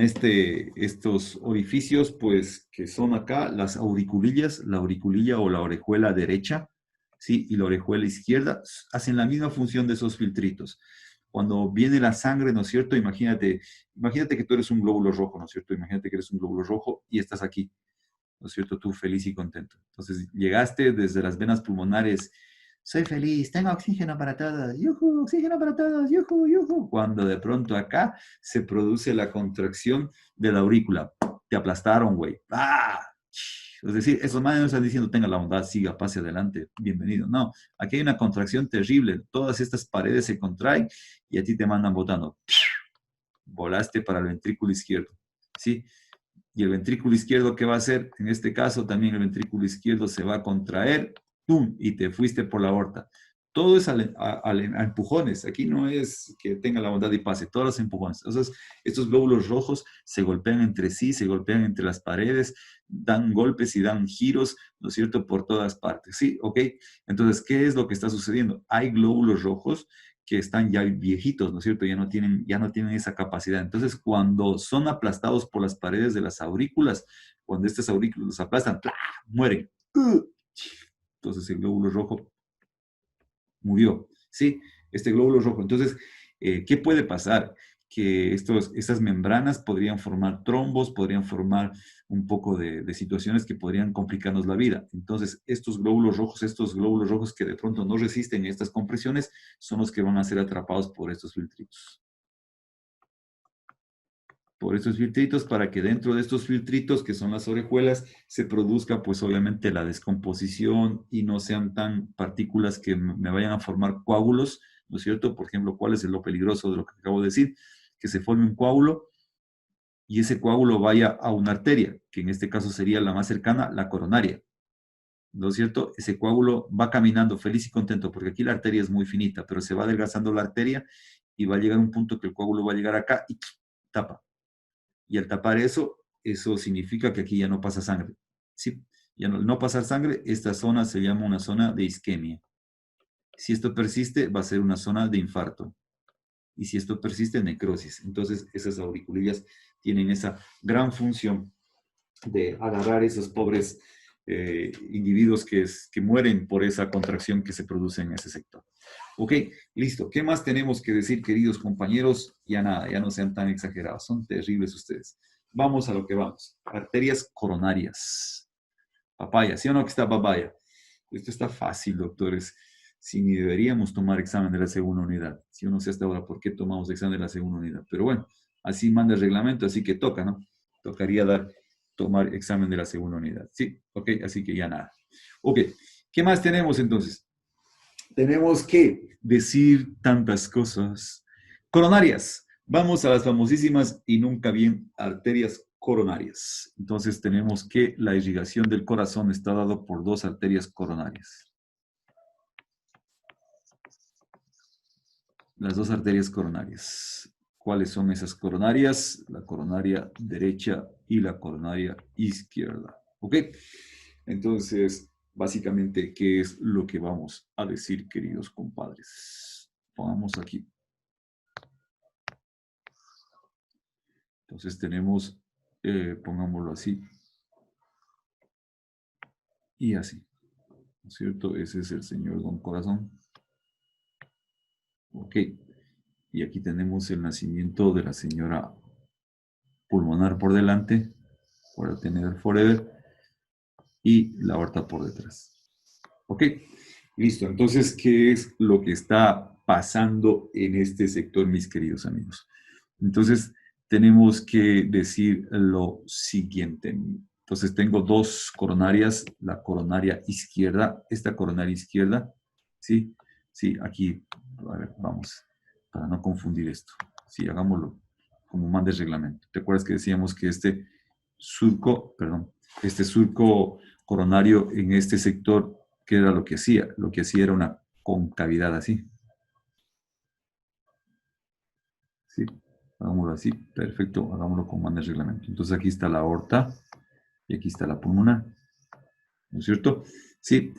estos orificios? Pues que son acá las auriculillas, la auriculilla o la orejuela derecha, ¿sí? Y la orejuela izquierda hacen la misma función de esos filtritos. Cuando viene la sangre, ¿no es cierto? Imagínate que tú eres un glóbulo rojo, ¿no es cierto? Imagínate que eres un glóbulo rojo y estás aquí, ¿no es cierto? Tú feliz y contento. Entonces, llegaste desde las venas pulmonares. Soy feliz, tengo oxígeno para todos, yujú, oxígeno para todos, yujú, yujú. Cuando de pronto acá se produce la contracción de la aurícula. Te aplastaron, güey. ¡Ah! Es decir, esos manes no están diciendo, tenga la bondad, siga, pase adelante, bienvenido. No, aquí hay una contracción terrible. Todas estas paredes se contraen y a ti te mandan botando. volaste para el ventrículo izquierdo, ¿sí? Y el ventrículo izquierdo, ¿qué va a hacer? En este caso, también el ventrículo izquierdo se va a contraer, ¡pum! Y te fuiste por la aorta. Todo es a empujones. Aquí no es que tenga la bondad y pase, todos los empujones. Entonces, estos glóbulos rojos se golpean entre sí, se golpean entre las paredes, dan golpes y dan giros, ¿no es cierto?, por todas partes. ¿Sí? ¿Ok? Entonces, ¿qué es lo que está sucediendo? Hay glóbulos rojos que están ya viejitos, ¿no es cierto? Ya no tienen esa capacidad. Entonces, cuando son aplastados por las paredes de las aurículas, cuando estas aurículas los aplastan, ¡plá!, mueren. Entonces, el glóbulo rojo murió, ¿sí? Este glóbulo rojo. Entonces, ¿qué puede pasar? Que estas membranas podrían formar trombos, podrían formar un poco de situaciones que podrían complicarnos la vida. Entonces, estos glóbulos rojos que de pronto no resisten estas compresiones, son los que van a ser atrapados por estos filtritos. Por estos filtritos, para que dentro de estos filtritos, que son las orejuelas, se produzca pues obviamente la descomposición y no sean tan partículas que me vayan a formar coágulos, ¿no es cierto? Por ejemplo, ¿cuál es lo peligroso de lo que acabo de decir? Que se forme un coágulo y ese coágulo vaya a una arteria, que en este caso sería la más cercana, la coronaria, ¿no es cierto? Ese coágulo va caminando feliz y contento, porque aquí la arteria es muy finita, pero se va adelgazando la arteria y va a llegar un punto que el coágulo va a llegar acá y tapa. Y al tapar eso significa que aquí ya no pasa sangre. ¿Sí? Ya no pasar sangre, esta zona se llama una zona de isquemia. Si esto persiste, va a ser una zona de infarto. Y si esto persiste, necrosis. Entonces, esas auriculillas tienen esa gran función de agarrar esos pobres individuos que mueren por esa contracción que se produce en ese sector. Ok, listo. ¿Qué más tenemos que decir, queridos compañeros? Ya nada, ya no sean tan exagerados. Son terribles ustedes. Vamos a lo que vamos. Arterias coronarias. Papaya, ¿sí o no que está papaya? Esto está fácil, doctores. Si ni deberíamos tomar examen de la segunda unidad. Si yo no sé hasta ahora por qué tomamos examen de la segunda unidad. Pero bueno, así manda el reglamento, así que toca, ¿no? Tocaría tomar examen de la segunda unidad. Sí, ok, así que ya nada. Ok, ¿qué más tenemos entonces? Tenemos que decir tantas cosas. Coronarias. Vamos a las famosísimas y nunca bien arterias coronarias. Entonces tenemos que la irrigación del corazón está dado por dos arterias coronarias. Las dos arterias coronarias. ¿Cuáles son esas coronarias? La coronaria derecha y la coronaria izquierda. ¿Ok? Entonces, básicamente, ¿qué es lo que vamos a decir, queridos compadres? Pongamos aquí. Entonces tenemos, pongámoslo así y así. ¿No es cierto? Ese es el señor Don Corazón. Ok. Y aquí tenemos el nacimiento de la señora pulmonar por delante, por tener forever, y la aorta por detrás. Ok. Listo. Entonces, ¿qué es lo que está pasando en este sector, mis queridos amigos? Entonces, tenemos que decir lo siguiente. Entonces, tengo dos coronarias, la coronaria izquierda, esta coronaria izquierda, ¿sí? Sí, aquí, a ver, vamos, para no confundir esto. Sí, hagámoslo como manda el reglamento. ¿Te acuerdas que decíamos que este surco coronario en este sector, ¿qué era lo que hacía? Lo que hacía era una concavidad así. ¿Sí? Hagámoslo así, perfecto, hagámoslo como manda el reglamento. Entonces aquí está la aorta y aquí está la pulmonar, ¿no es cierto? Sí.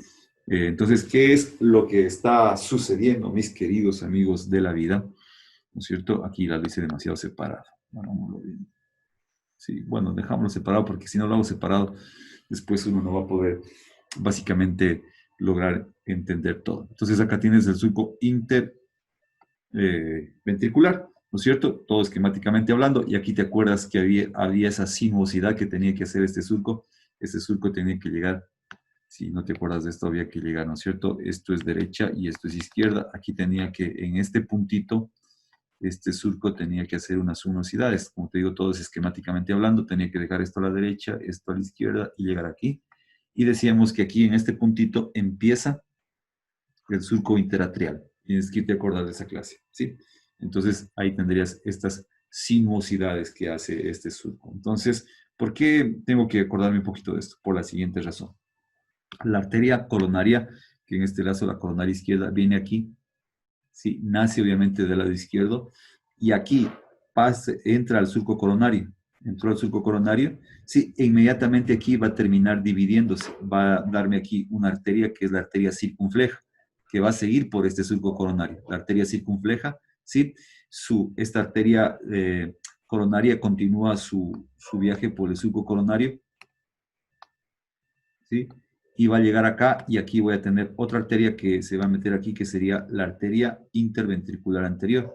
Entonces, ¿qué es lo que está sucediendo, mis queridos amigos de la vida? ¿No es cierto? Aquí la hice demasiado separado. Hagámoslo bien. Sí, bueno, dejámoslo separado porque si no lo hago separado, después uno no va a poder básicamente lograr entender todo. Entonces acá tienes el surco interventricular, ¿no es cierto? Todo esquemáticamente hablando, y aquí te acuerdas que había esa sinuosidad que tenía que hacer este surco tenía que llegar, si no te acuerdas de esto, había que llegar, ¿no es cierto? Esto es derecha y esto es izquierda, aquí tenía que, en este puntito, este surco tenía que hacer unas sinuosidades, como te digo, todo es esquemáticamente hablando, tenía que dejar esto a la derecha, esto a la izquierda y llegar aquí, y decíamos que aquí en este puntito empieza el surco interatrial. Tienes que irte a acordar de esa clase, ¿sí? Entonces ahí tendrías estas sinuosidades que hace este surco. Entonces, ¿por qué tengo que acordarme un poquito de esto? Por la siguiente razón. La arteria coronaria, que en este caso la coronaria izquierda, viene aquí, ¿sí? Nace obviamente del lado izquierdo, y aquí entra al surco coronario. Entró al surco coronario, sí, e inmediatamente aquí va a terminar dividiéndose, va a darme aquí una arteria que es la arteria circunfleja, que va a seguir por este surco coronario. La arteria circunfleja, sí, esta arteria coronaria continúa su viaje por el surco coronario, ¿sí? Y va a llegar acá y aquí voy a tener otra arteria que se va a meter aquí, que sería la arteria interventricular anterior,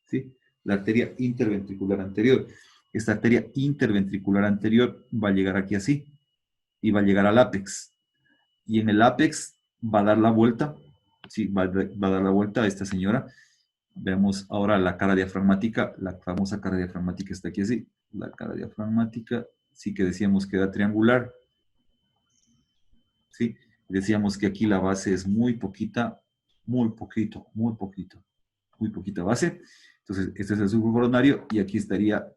¿sí? La arteria interventricular anterior. Esta arteria interventricular anterior va a llegar aquí así y va a llegar al ápex. Y en el ápex va a dar la vuelta, ¿sí? Va a dar la vuelta a esta señora. Veamos ahora la cara diafragmática, la famosa cara diafragmática está aquí así. La cara diafragmática, sí que decíamos que era triangular, ¿sí? Decíamos que aquí la base es muy poquita, muy poquito, muy poquita base. Entonces, este es el surco coronario y aquí estaría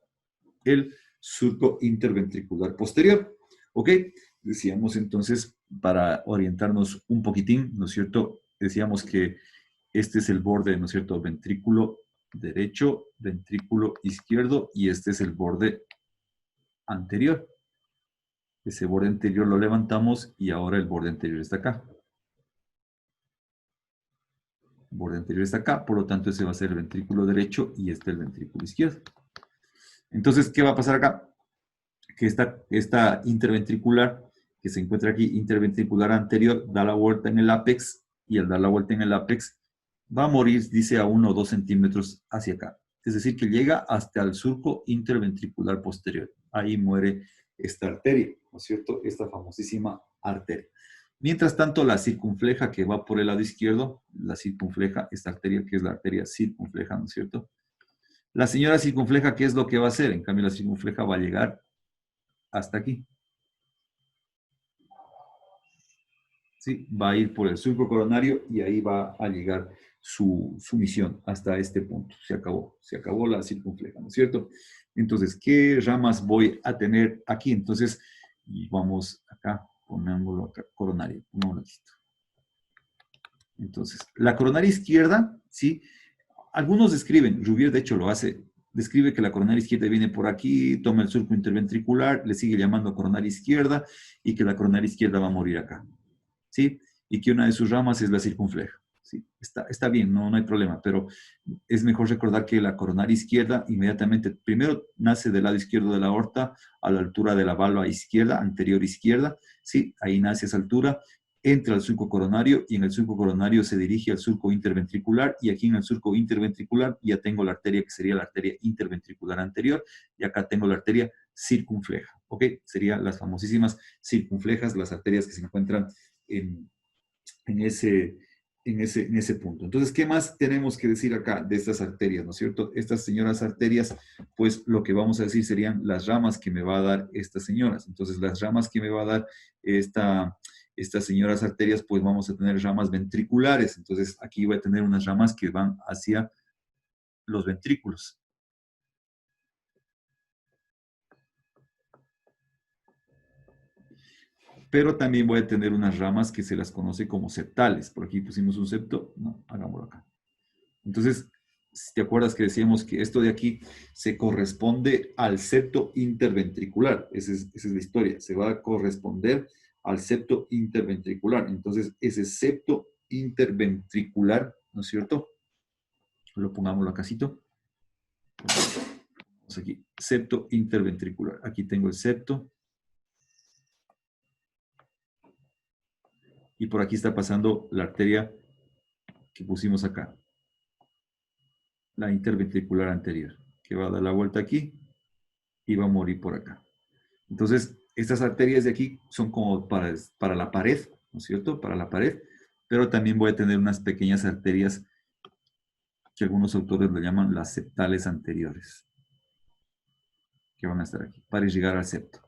el surco interventricular posterior. ¿Ok? Decíamos entonces, para orientarnos un poquitín, ¿no es cierto? Decíamos que este es el borde, ¿no es cierto? Ventrículo derecho, ventrículo izquierdo y este es el borde anterior. Ese borde anterior lo levantamos y ahora el borde anterior está acá. El borde anterior está acá, por lo tanto ese va a ser el ventrículo derecho y este el ventrículo izquierdo. Entonces, ¿qué va a pasar acá? Que esta interventricular, que se encuentra aquí, interventricular anterior, da la vuelta en el ápex y al dar la vuelta en el ápex va a morir, dice, a 1 o 2 centímetros hacia acá. Es decir, que llega hasta el surco interventricular posterior. Ahí muere esta arteria, ¿no es cierto? Esta famosísima arteria. Mientras tanto, la circunfleja que va por el lado izquierdo, la circunfleja, esta arteria que es la arteria circunfleja, ¿no es cierto? La señora circunfleja, ¿qué es lo que va a hacer? En cambio, la circunfleja va a llegar hasta aquí. ¿Sí? Va a ir por el surco coronario y ahí va a llegar su misión hasta este punto. Se acabó la circunfleja, ¿no es cierto? Entonces, ¿qué ramas voy a tener aquí? Entonces, vamos acá, ponémoslo acá, coronario, pongámoslo aquí. Entonces, la coronaria izquierda, ¿sí? Algunos describen, Rouvier de hecho lo hace, describe que la coronaria izquierda viene por aquí, toma el surco interventricular, le sigue llamando coronaria izquierda y que la coronaria izquierda va a morir acá, ¿sí? Y que una de sus ramas es la circunfleja, ¿sí? Está bien, no hay problema, pero es mejor recordar que la coronaria izquierda inmediatamente, primero nace del lado izquierdo de la aorta, a la altura de la valva izquierda, anterior izquierda, ¿sí? Ahí nace a esa altura, entra al surco coronario y en el surco coronario se dirige al surco interventricular y aquí en el surco interventricular ya tengo la arteria que sería la arteria interventricular anterior y acá tengo la arteria circunfleja, ¿ok? Serían las famosísimas circunflejas, las arterias que se encuentran en, en ese punto. Entonces, ¿qué más tenemos que decir acá de estas arterias, no es cierto? Estas señoras arterias, pues lo que vamos a decir serían las ramas que me va a dar estas señoras. Entonces, las ramas que me va a dar estas señoras arterias, pues vamos a tener ramas ventriculares. Entonces, aquí voy a tener unas ramas que van hacia los ventrículos. Pero también voy a tener unas ramas que se las conoce como septales. Por aquí pusimos un septo. No, hagámoslo acá. Entonces, si te acuerdas que decíamos que esto de aquí se corresponde al septo interventricular. Esa es la historia. Se va a corresponder al septo interventricular. Entonces, ese septo interventricular, ¿no es cierto? Lo pongámoslo acácito. Vamos aquí, septo interventricular. Aquí tengo el septo. Y por aquí está pasando la arteria que pusimos acá. La interventricular anterior, que va a dar la vuelta aquí y va a morir por acá. Entonces, estas arterias de aquí son como para la pared, ¿no es cierto? Para la pared, pero también voy a tener unas pequeñas arterias que algunos autores le llaman las septales anteriores, que van a estar aquí, para llegar al septo.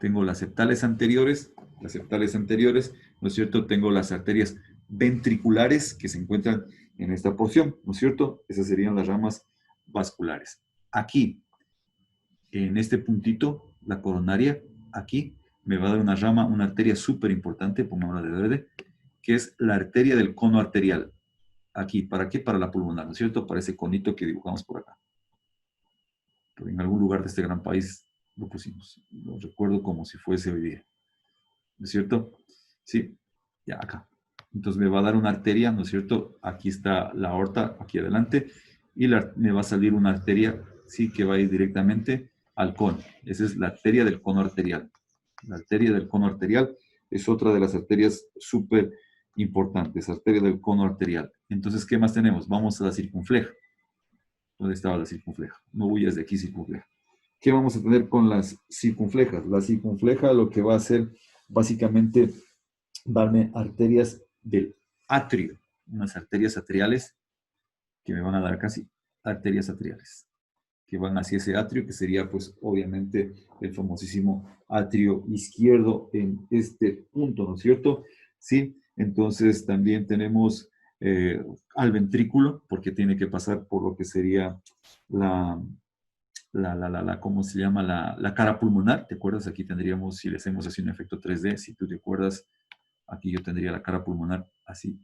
Tengo las septales anteriores, ¿no es cierto? Tengo las arterias ventriculares que se encuentran en esta porción, ¿no es cierto? Esas serían las ramas vasculares. Aquí, en este puntito, la coronaria, aquí me va a dar una rama, una arteria súper importante, pongámosla de verde, que es la arteria del cono arterial. Aquí, ¿para qué? Para la pulmonar, ¿no es cierto? Para ese conito que dibujamos por acá. Pero en algún lugar de este gran país lo pusimos. Lo recuerdo como si fuese hoy día, ¿no es cierto? Sí, ya acá. Entonces me va a dar una arteria, ¿no es cierto? Aquí está la aorta, aquí adelante, y me va a salir una arteria, sí, que va a ir directamente al cono. Esa es la arteria del cono arterial. La arteria del cono arterial es otra de las arterias súper importantes, arteria del cono arterial. Entonces, ¿qué más tenemos? Vamos a la circunfleja. ¿Dónde estaba la circunfleja? No huyas de aquí, circunfleja. ¿Qué vamos a tener con las circunflejas? La circunfleja lo que va a hacer básicamente darme arterias del atrio, unas arterias atriales que me van a dar casi arterias atriales, que van hacia ese atrio, que sería pues obviamente el famosísimo atrio izquierdo en este punto, ¿no es cierto? Sí, entonces también tenemos al ventrículo, porque tiene que pasar por lo que sería la, ¿cómo se llama? La cara pulmonar, ¿te acuerdas? Aquí tendríamos, si le hacemos así un efecto 3D, si tú te acuerdas, aquí yo tendría la cara pulmonar así,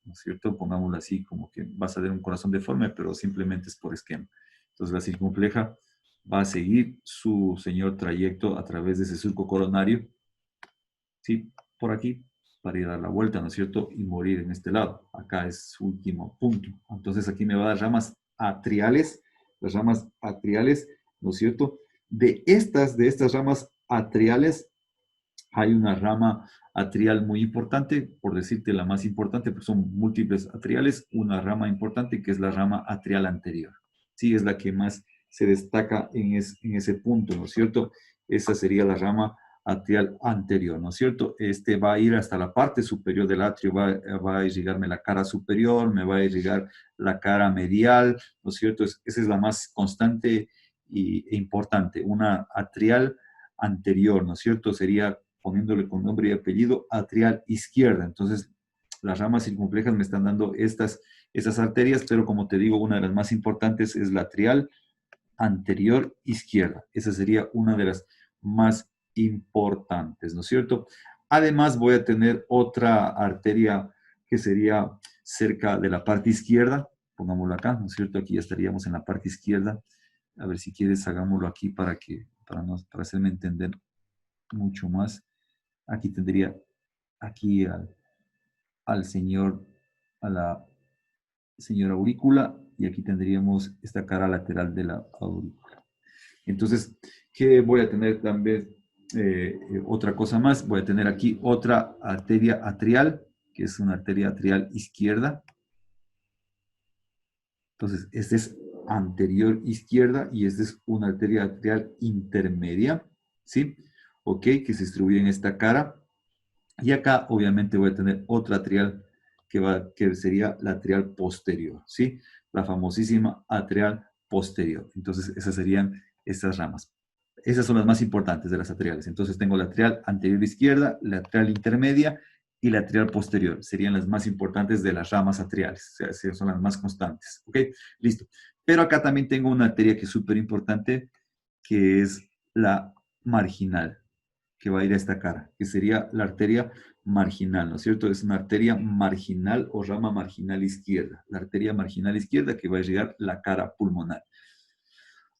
¿no es cierto? Pongámoslo así, como que vas a ver un corazón deforme, pero simplemente es por esquema. Entonces la circunfleja va a seguir su señor trayecto a través de ese surco coronario, ¿sí? Por aquí, para ir a dar la vuelta, ¿no es cierto? Y morir en este lado. Acá es su último punto. Entonces aquí me va a dar ramas atriales, las ramas atriales, ¿no es cierto? De estas ramas atriales, hay una rama atrial muy importante, por decirte la más importante, porque son múltiples atriales, una rama importante que es la rama atrial anterior. Sí, es la que más se destaca en ese punto, ¿no es cierto? Esa sería la rama atrial anterior, ¿no es cierto? Este va a ir hasta la parte superior del atrio, va a irrigarme la cara superior, me va a irrigar la cara medial, ¿no es cierto? Esa es la más constante e importante, una atrial anterior, ¿no es cierto? Sería poniéndole con nombre y apellido, atrial izquierda. Entonces, las ramas circunflejas me están dando estas arterias, pero como te digo, una de las más importantes es la atrial anterior izquierda. Esa sería una de las más importantes, ¿no es cierto? Además, voy a tener otra arteria que sería cerca de la parte izquierda. Pongámoslo acá, ¿no es cierto? Aquí ya estaríamos en la parte izquierda. A ver si quieres, hagámoslo aquí para hacerme entender mucho más. Aquí tendría aquí al señor, a la señora aurícula, y aquí tendríamos esta cara lateral de la aurícula. Entonces, ¿qué voy a tener también? Otra cosa más, voy a tener aquí otra arteria atrial, que es una arteria atrial izquierda. Entonces, esta es anterior izquierda y esta es una arteria atrial intermedia, ¿sí? Ok, que se distribuye en esta cara. Y acá obviamente voy a tener otra atrial que sería la atrial posterior, ¿sí? La famosísima atrial posterior. Entonces esas serían estas ramas. Esas son las más importantes de las atriales. Entonces tengo la atrial anterior izquierda, la atrial intermedia y la atrial posterior. Serían las más importantes de las ramas atriales. O sea, son las más constantes. ¿Ok? Listo. Pero acá también tengo una arteria que es súper importante, que es la marginal, que va a ir a esta cara, que sería la arteria marginal, ¿no es cierto? Es una arteria marginal o rama marginal izquierda. La arteria marginal izquierda que va a llegar la cara pulmonar.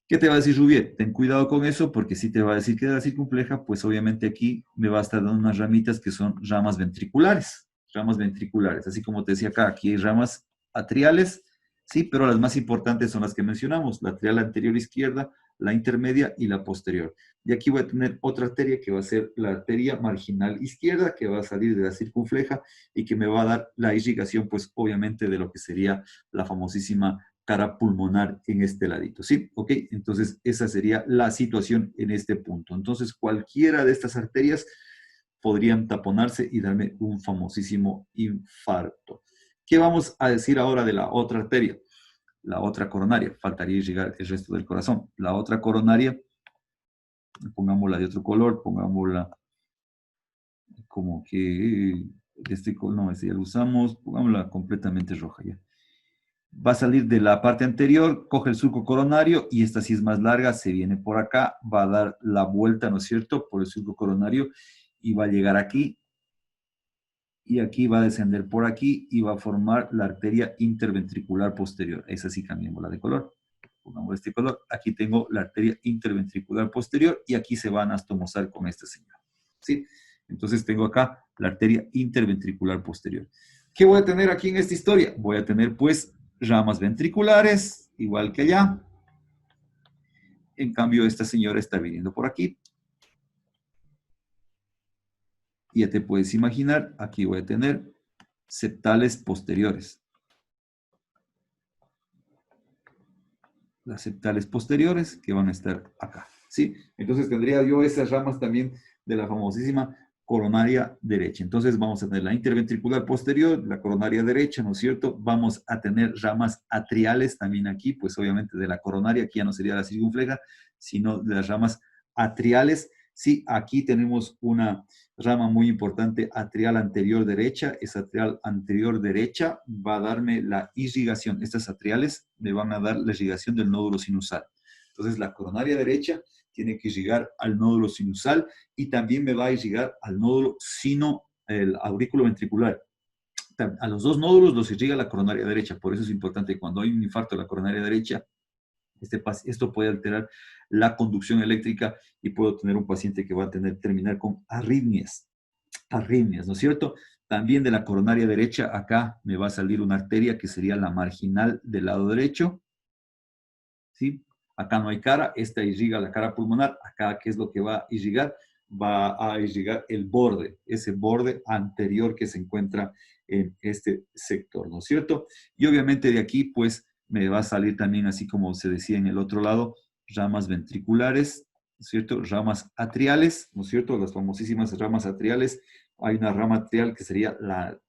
¿Qué te va a decir Rubiet? Ten cuidado con eso porque si te va a decir que es la circunfleja, pues obviamente aquí me va a estar dando unas ramitas que son ramas ventriculares. Ramas ventriculares. Así como te decía acá, aquí hay ramas atriales, sí, pero las más importantes son las que mencionamos, la atrial anterior izquierda, la intermedia y la posterior. Y aquí voy a tener otra arteria que va a ser la arteria marginal izquierda, que va a salir de la circunfleja y que me va a dar la irrigación, pues obviamente de lo que sería la famosísima cara pulmonar en este ladito, ¿sí? ¿Ok? Entonces, esa sería la situación en este punto. Entonces, cualquiera de estas arterias podrían taponarse y darme un famosísimo infarto. ¿Qué vamos a decir ahora de la otra arteria? La otra coronaria. Faltaría llegar el resto del corazón. La otra coronaria, pongámosla de otro color, pongámosla como que no, este ya lo usamos, pongámosla completamente roja ya. Va a salir de la parte anterior, coge el surco coronario y esta sí es más larga, se viene por acá, va a dar la vuelta, ¿no es cierto?, por el surco coronario y va a llegar aquí y aquí va a descender por aquí y va a formar la arteria interventricular posterior. Esa sí cambiémosla de color. Pongamos este color. Aquí tengo la arteria interventricular posterior y aquí se va a anastomosar con esta señal. ¿Sí? Entonces tengo acá la arteria interventricular posterior. ¿Qué voy a tener aquí en esta historia? Voy a tener pues ramas ventriculares, igual que allá. En cambio, esta señora está viniendo por aquí. Y ya te puedes imaginar, aquí voy a tener septales posteriores. Las septales posteriores que van a estar acá, ¿sí? Entonces tendría yo esas ramas también de la famosísima coronaria derecha. Entonces vamos a tener la interventricular posterior, la coronaria derecha, ¿no es cierto? Vamos a tener ramas atriales también aquí, pues obviamente de la coronaria, aquí ya no sería la circunfleja, sino de las ramas atriales. Sí, aquí tenemos una rama muy importante, atrial anterior derecha. Esa atrial anterior derecha va a darme la irrigación. Estas atriales me van a dar la irrigación del nódulo sinusal. Entonces, la coronaria derecha tiene que irrigar al nódulo sinusal y también me va a irrigar al nódulo el aurículo ventricular. A los dos nódulos los irriga la coronaria derecha. Por eso es importante cuando hay un infarto de la coronaria derecha, esto puede alterar la conducción eléctrica y puedo tener un paciente que va a terminar con arritmias, ¿no es cierto? También de la coronaria derecha, acá me va a salir una arteria que sería la marginal del lado derecho, ¿sí? Acá no hay cara, esta irriga la cara pulmonar, acá, ¿qué es lo que va a irrigar? Va a irrigar el borde, ese borde anterior que se encuentra en este sector, ¿no es cierto? Y obviamente de aquí, pues, me va a salir también, así como se decía en el otro lado, ramas ventriculares, ¿no es cierto? Ramas atriales, ¿no es cierto? Las famosísimas ramas atriales. Hay una rama atrial que sería la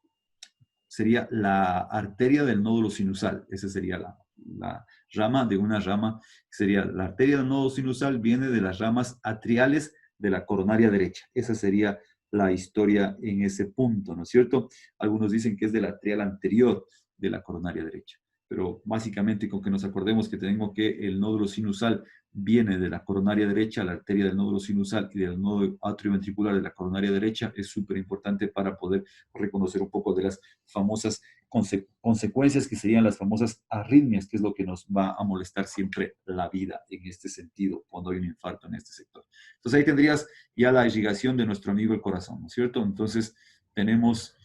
arteria del nódulo sinusal. Esa sería la rama de una rama, que sería la arteria del nódulo sinusal, viene de las ramas atriales de la coronaria derecha. Esa sería la historia en ese punto, ¿no es cierto? Algunos dicen que es de la atrial anterior de la coronaria derecha, pero básicamente con que nos acordemos que tenemos que el nódulo sinusal viene de la coronaria derecha, la arteria del nódulo sinusal y del nódulo atrioventricular de la coronaria derecha, es súper importante para poder reconocer un poco de las famosas consecuencias que serían las famosas arritmias, que es lo que nos va a molestar siempre la vida en este sentido, cuando hay un infarto en este sector. Entonces ahí tendrías ya la irrigación de nuestro amigo el corazón, ¿no es cierto? Entonces tenemos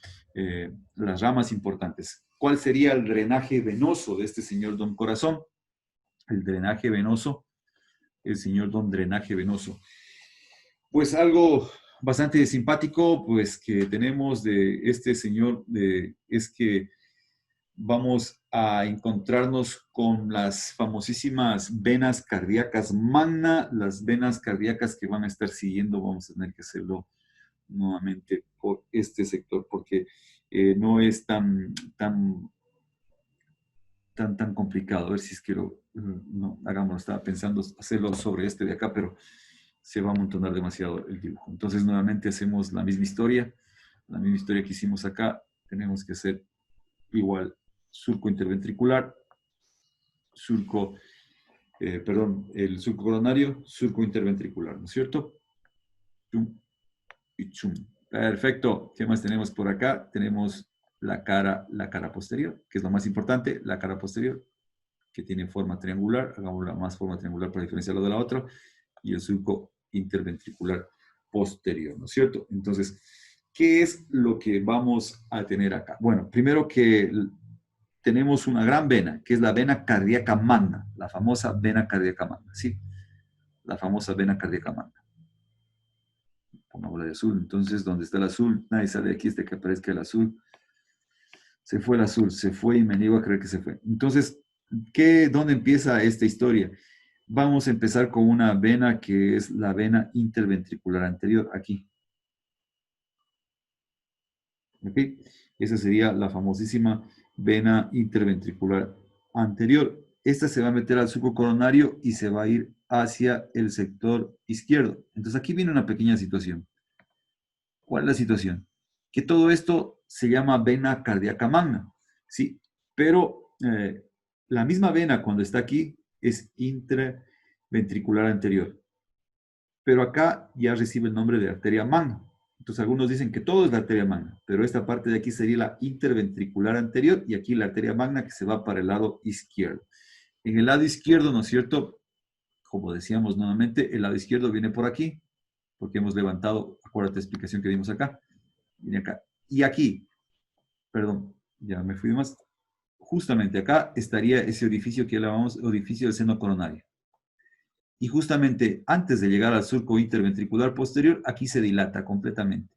las ramas importantes. ¿Cuál sería el drenaje venoso de este señor don corazón? El drenaje venoso, el señor don drenaje venoso. Pues algo bastante simpático, pues que tenemos de este señor, es que vamos a encontrarnos con las famosísimas venas cardíacas magna, las venas cardíacas que van a estar siguiendo, vamos a tener que hacerlo nuevamente por este sector, porque no es tan complicado. A ver si es que no, hagámoslo, estaba pensando hacerlo sobre este de acá, pero se va a amontonar demasiado el dibujo. Entonces nuevamente hacemos la misma historia que hicimos acá. Tenemos que hacer igual surco interventricular, el surco coronario, surco interventricular, ¿no es cierto? Chum y chum. Perfecto. ¿Qué más tenemos por acá? Tenemos la cara posterior, que es lo más importante, la cara posterior, que tiene forma triangular. Hagamos la más forma triangular para diferenciarlo de la otra. Y el surco interventricular posterior, ¿no es cierto? Entonces, ¿qué es lo que vamos a tener acá? Bueno, primero que tenemos una gran vena, que es la vena cardíaca magna, la famosa vena cardíaca magna, ¿sí? La famosa vena cardíaca magna. Pongámosla de azul. Entonces, ¿dónde está el azul? Nadie sale de aquí hasta que aparezca el azul. Se fue el azul, se fue y me niego a creer que se fue. Entonces, ¿dónde empieza esta historia? Vamos a empezar con una vena que es la vena interventricular anterior, aquí. ¿Ok? Esa sería la famosísima vena interventricular anterior. Esta se va a meter al surco coronario y se va a ir hacia el sector izquierdo. Entonces aquí viene una pequeña situación. ¿Cuál es la situación? que todo esto se llama vena cardíaca magna, ¿sí? Pero la misma vena cuando está aquí es interventricular anterior, pero acá ya recibe el nombre de arteria magna. Entonces algunos dicen que todo es la arteria magna, pero esta parte de aquí sería la interventricular anterior y aquí la arteria magna que se va para el lado izquierdo. En el lado izquierdo, ¿no es cierto? Como decíamos nuevamente, el lado izquierdo viene por aquí, porque hemos levantado, acuérdate la explicación que dimos acá, viene acá. Y aquí, perdón, ya me fui más, justamente acá estaría ese orificio que llamamos orificio del seno coronario. Y justamente antes de llegar al surco interventricular posterior, aquí se dilata completamente.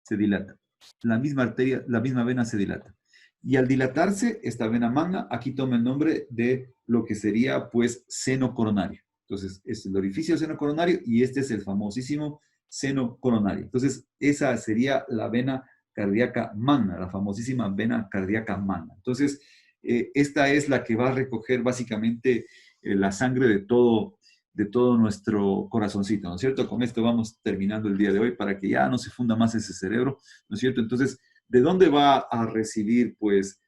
Se dilata. La misma arteria, la misma vena se dilata. Y al dilatarse, esta vena magna, aquí toma el nombre de lo que sería, pues, seno coronario. Entonces, es el orificio del seno coronario y este es el famosísimo seno coronario. Entonces, esa sería la vena cardíaca magna, la famosísima vena cardíaca magna. Entonces, esta es la que va a recoger básicamente la sangre de todo nuestro corazoncito, ¿no es cierto? Con esto vamos terminando el día de hoy para que ya no se funda más ese cerebro, ¿no es cierto? Entonces, ¿de dónde va a recibir, pues,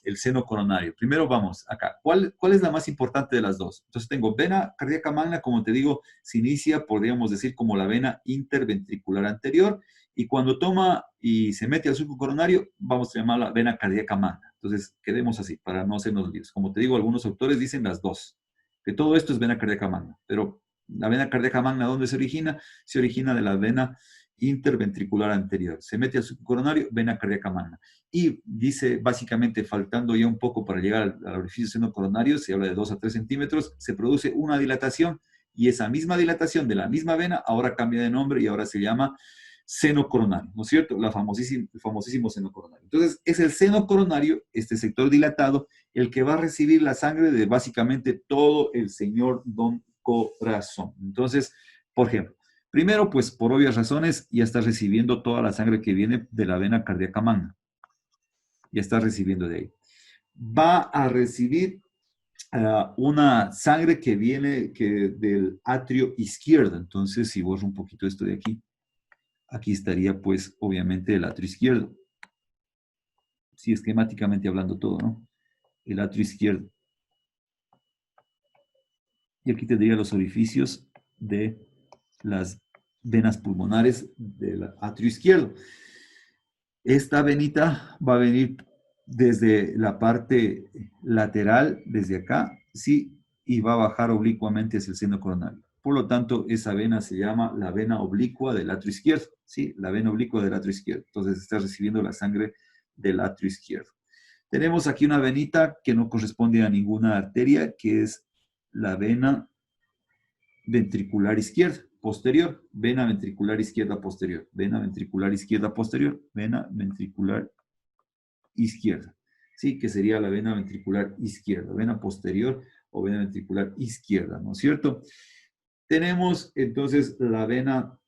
el seno coronario? Primero vamos acá. ¿Cuál es la más importante de las dos? Entonces tengo vena cardíaca magna, como te digo, se inicia, podríamos decir, como la vena interventricular anterior, y cuando toma y se mete al surco coronario, vamos a llamarla vena cardíaca magna. Entonces, quedemos así, para no hacernos líos. Como te digo, algunos autores dicen las dos, que todo esto es vena cardíaca magna, pero la vena cardíaca magna, ¿dónde se origina? Se origina de la vena interventricular anterior. Se mete al subcoronario, vena cardíaca magna. Y dice, básicamente, faltando ya un poco para llegar al orificio seno coronario, se habla de 2 a 3 centímetros, se produce una dilatación y esa misma dilatación de la misma vena ahora cambia de nombre y ahora se llama seno coronario, ¿no es cierto? El famosísimo seno coronario. Entonces, es el seno coronario, este sector dilatado, el que va a recibir la sangre de básicamente todo el señor don corazón. Entonces, por ejemplo, primero, pues por obvias razones, ya está recibiendo toda la sangre que viene de la vena cardíaca magna. Ya está recibiendo de ahí. Va a recibir una sangre que viene del atrio izquierdo. Entonces, si borro un poquito esto de aquí, aquí estaría pues obviamente el atrio izquierdo. Sí, esquemáticamente hablando todo, ¿no? El atrio izquierdo. Y aquí tendría los orificios de las venas pulmonares del atrio izquierdo. Esta venita va a venir desde la parte lateral, desde acá, sí, y va a bajar oblicuamente hacia el seno coronario. Por lo tanto, esa vena se llama la vena oblicua del atrio izquierdo, sí, la vena oblicua del atrio izquierdo. Entonces está recibiendo la sangre del atrio izquierdo. Tenemos aquí una venita que no corresponde a ninguna arteria, que es la vena ventricular izquierda posterior, vena ventricular izquierda posterior, vena ventricular izquierda posterior, vena ventricular izquierda, ¿sí? Que sería la vena ventricular izquierda, vena posterior o vena ventricular izquierda, ¿no es cierto? Tenemos entonces la vena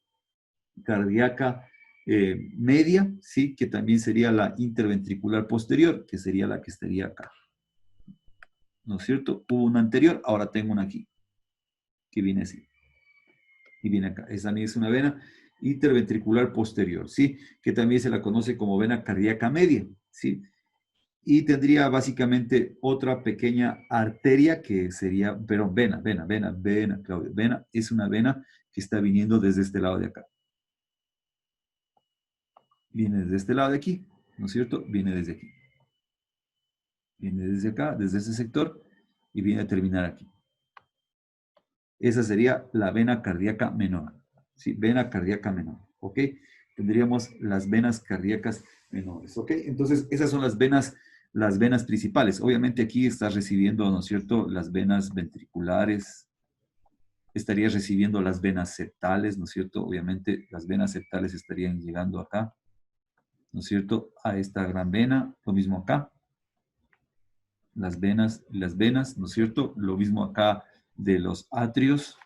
cardíaca media, ¿sí? Que también sería la interventricular posterior, que sería la que estaría acá, ¿no es cierto? Hubo una anterior, ahora tengo una aquí, que viene así. Y viene acá. Esa también es una vena interventricular posterior, ¿sí? Que también se la conoce como vena cardíaca media, ¿sí? Y tendría básicamente otra pequeña arteria que sería, pero vena, Claudio. Vena es una vena que está viniendo desde este lado de acá. Viene desde este lado de aquí, ¿no es cierto? Viene desde aquí. Viene desde acá, desde ese sector, y viene a terminar aquí. Esa sería la vena cardíaca menor. ¿Sí? Vena cardíaca menor. ¿Ok? Tendríamos las venas cardíacas menores. ¿Ok? Entonces, esas son las venas principales. Obviamente aquí estás recibiendo, ¿no es cierto?, las venas ventriculares. Estarías recibiendo las venas septales, ¿no es cierto? Obviamente las venas septales estarían llegando acá, ¿no es cierto?, a esta gran vena. Lo mismo acá. Las venas, ¿no es cierto? Lo mismo acá de los atrios,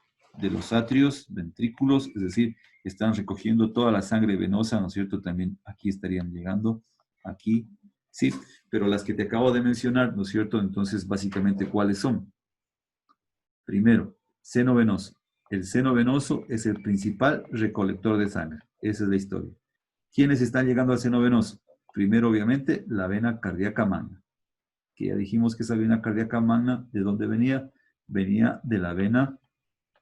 ventrículos, es decir, están recogiendo toda la sangre venosa, ¿no es cierto? También aquí estarían llegando, aquí, ¿sí? Pero las que te acabo de mencionar, ¿no es cierto? Entonces, básicamente, ¿cuáles son? Primero, seno venoso. El seno venoso es el principal recolector de sangre. Esa es la historia. ¿Quiénes están llegando al seno venoso? Primero, obviamente, la vena cardíaca magna. Que ya dijimos que esa vena cardíaca magna, ¿de dónde venía? Venía de la vena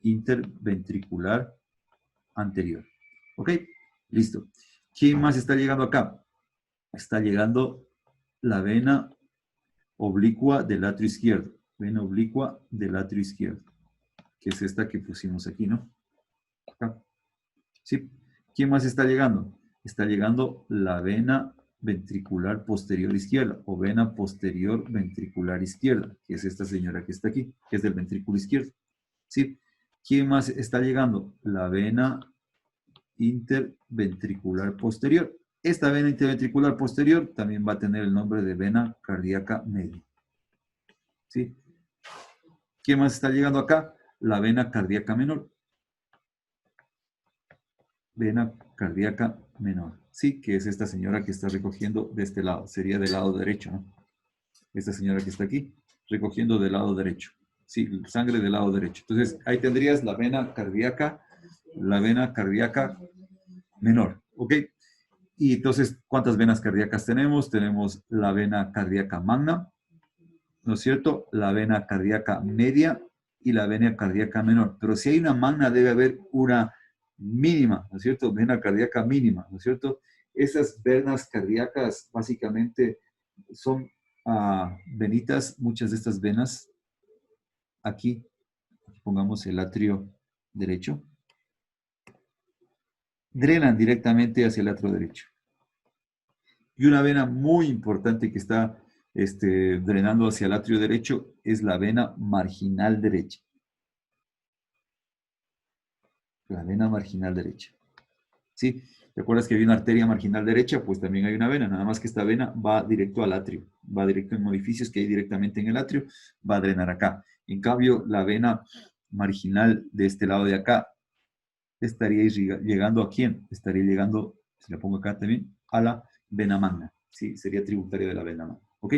interventricular anterior. ¿Ok? Listo. ¿Quién más está llegando acá? Está llegando la vena oblicua del atrio izquierdo. Vena oblicua del atrio izquierdo. Que es esta que pusimos aquí, ¿no? Acá. ¿Sí? ¿Quién más está llegando? Está llegando la vena ventricular posterior izquierda o vena posterior ventricular izquierda, que es esta señora que está aquí, que es del ventrículo izquierdo. ¿Sí? ¿Quién más está llegando? La vena interventricular posterior. Esta vena interventricular posterior también va a tener el nombre de vena cardíaca media. ¿Sí? ¿Quién más está llegando acá? La vena cardíaca menor. Vena cardíaca menor. Sí, que es esta señora que está recogiendo de este lado. Sería del lado derecho, ¿no? Esta señora que está aquí, recogiendo del lado derecho. Sí, sangre del lado derecho. Entonces, ahí tendrías la vena cardíaca menor. ¿Ok? Y entonces, ¿cuántas venas cardíacas tenemos? Tenemos la vena cardíaca magna, ¿no es cierto? La vena cardíaca media y la vena cardíaca menor. Pero si hay una magna, debe haber una mínima, ¿no es cierto? Vena cardíaca mínima, ¿no es cierto? Esas venas cardíacas básicamente son venitas, muchas de estas venas, aquí, pongamos el atrio derecho, drenan directamente hacia el atrio derecho. Y una vena muy importante que está drenando hacia el atrio derecho es la vena marginal derecha. La vena marginal derecha. ¿Sí? ¿Te acuerdas que hay una arteria marginal derecha? Pues también hay una vena, nada más que esta vena va directo al atrio, va directo en orificios que hay directamente en el atrio, va a drenar acá. En cambio, la vena marginal de este lado de acá estaría llegando ¿a quién? Estaría llegando, si la pongo acá también, a la vena magna. Sí, sería tributaria de la vena magna. ¿Ok?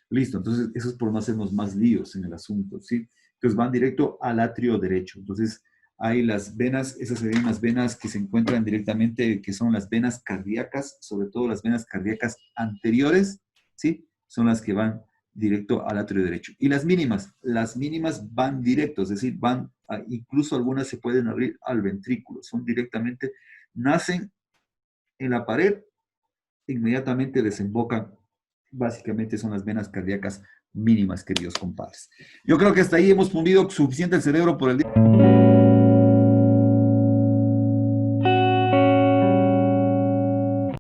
Listo. Entonces, eso es por no hacernos más líos en el asunto. ¿Sí? Entonces, van directo al atrio derecho. Entonces, hay las venas, esas serían las venas que se encuentran directamente, que son las venas cardíacas, sobre todo las venas cardíacas anteriores, ¿sí? Son las que van directo al atrio derecho. Y las mínimas van directo, es decir, van, incluso algunas se pueden abrir al ventrículo, son directamente, nacen en la pared, inmediatamente desembocan, básicamente son las venas cardíacas mínimas, queridos compadres. Yo creo que hasta ahí hemos fundido suficiente el cerebro por el día.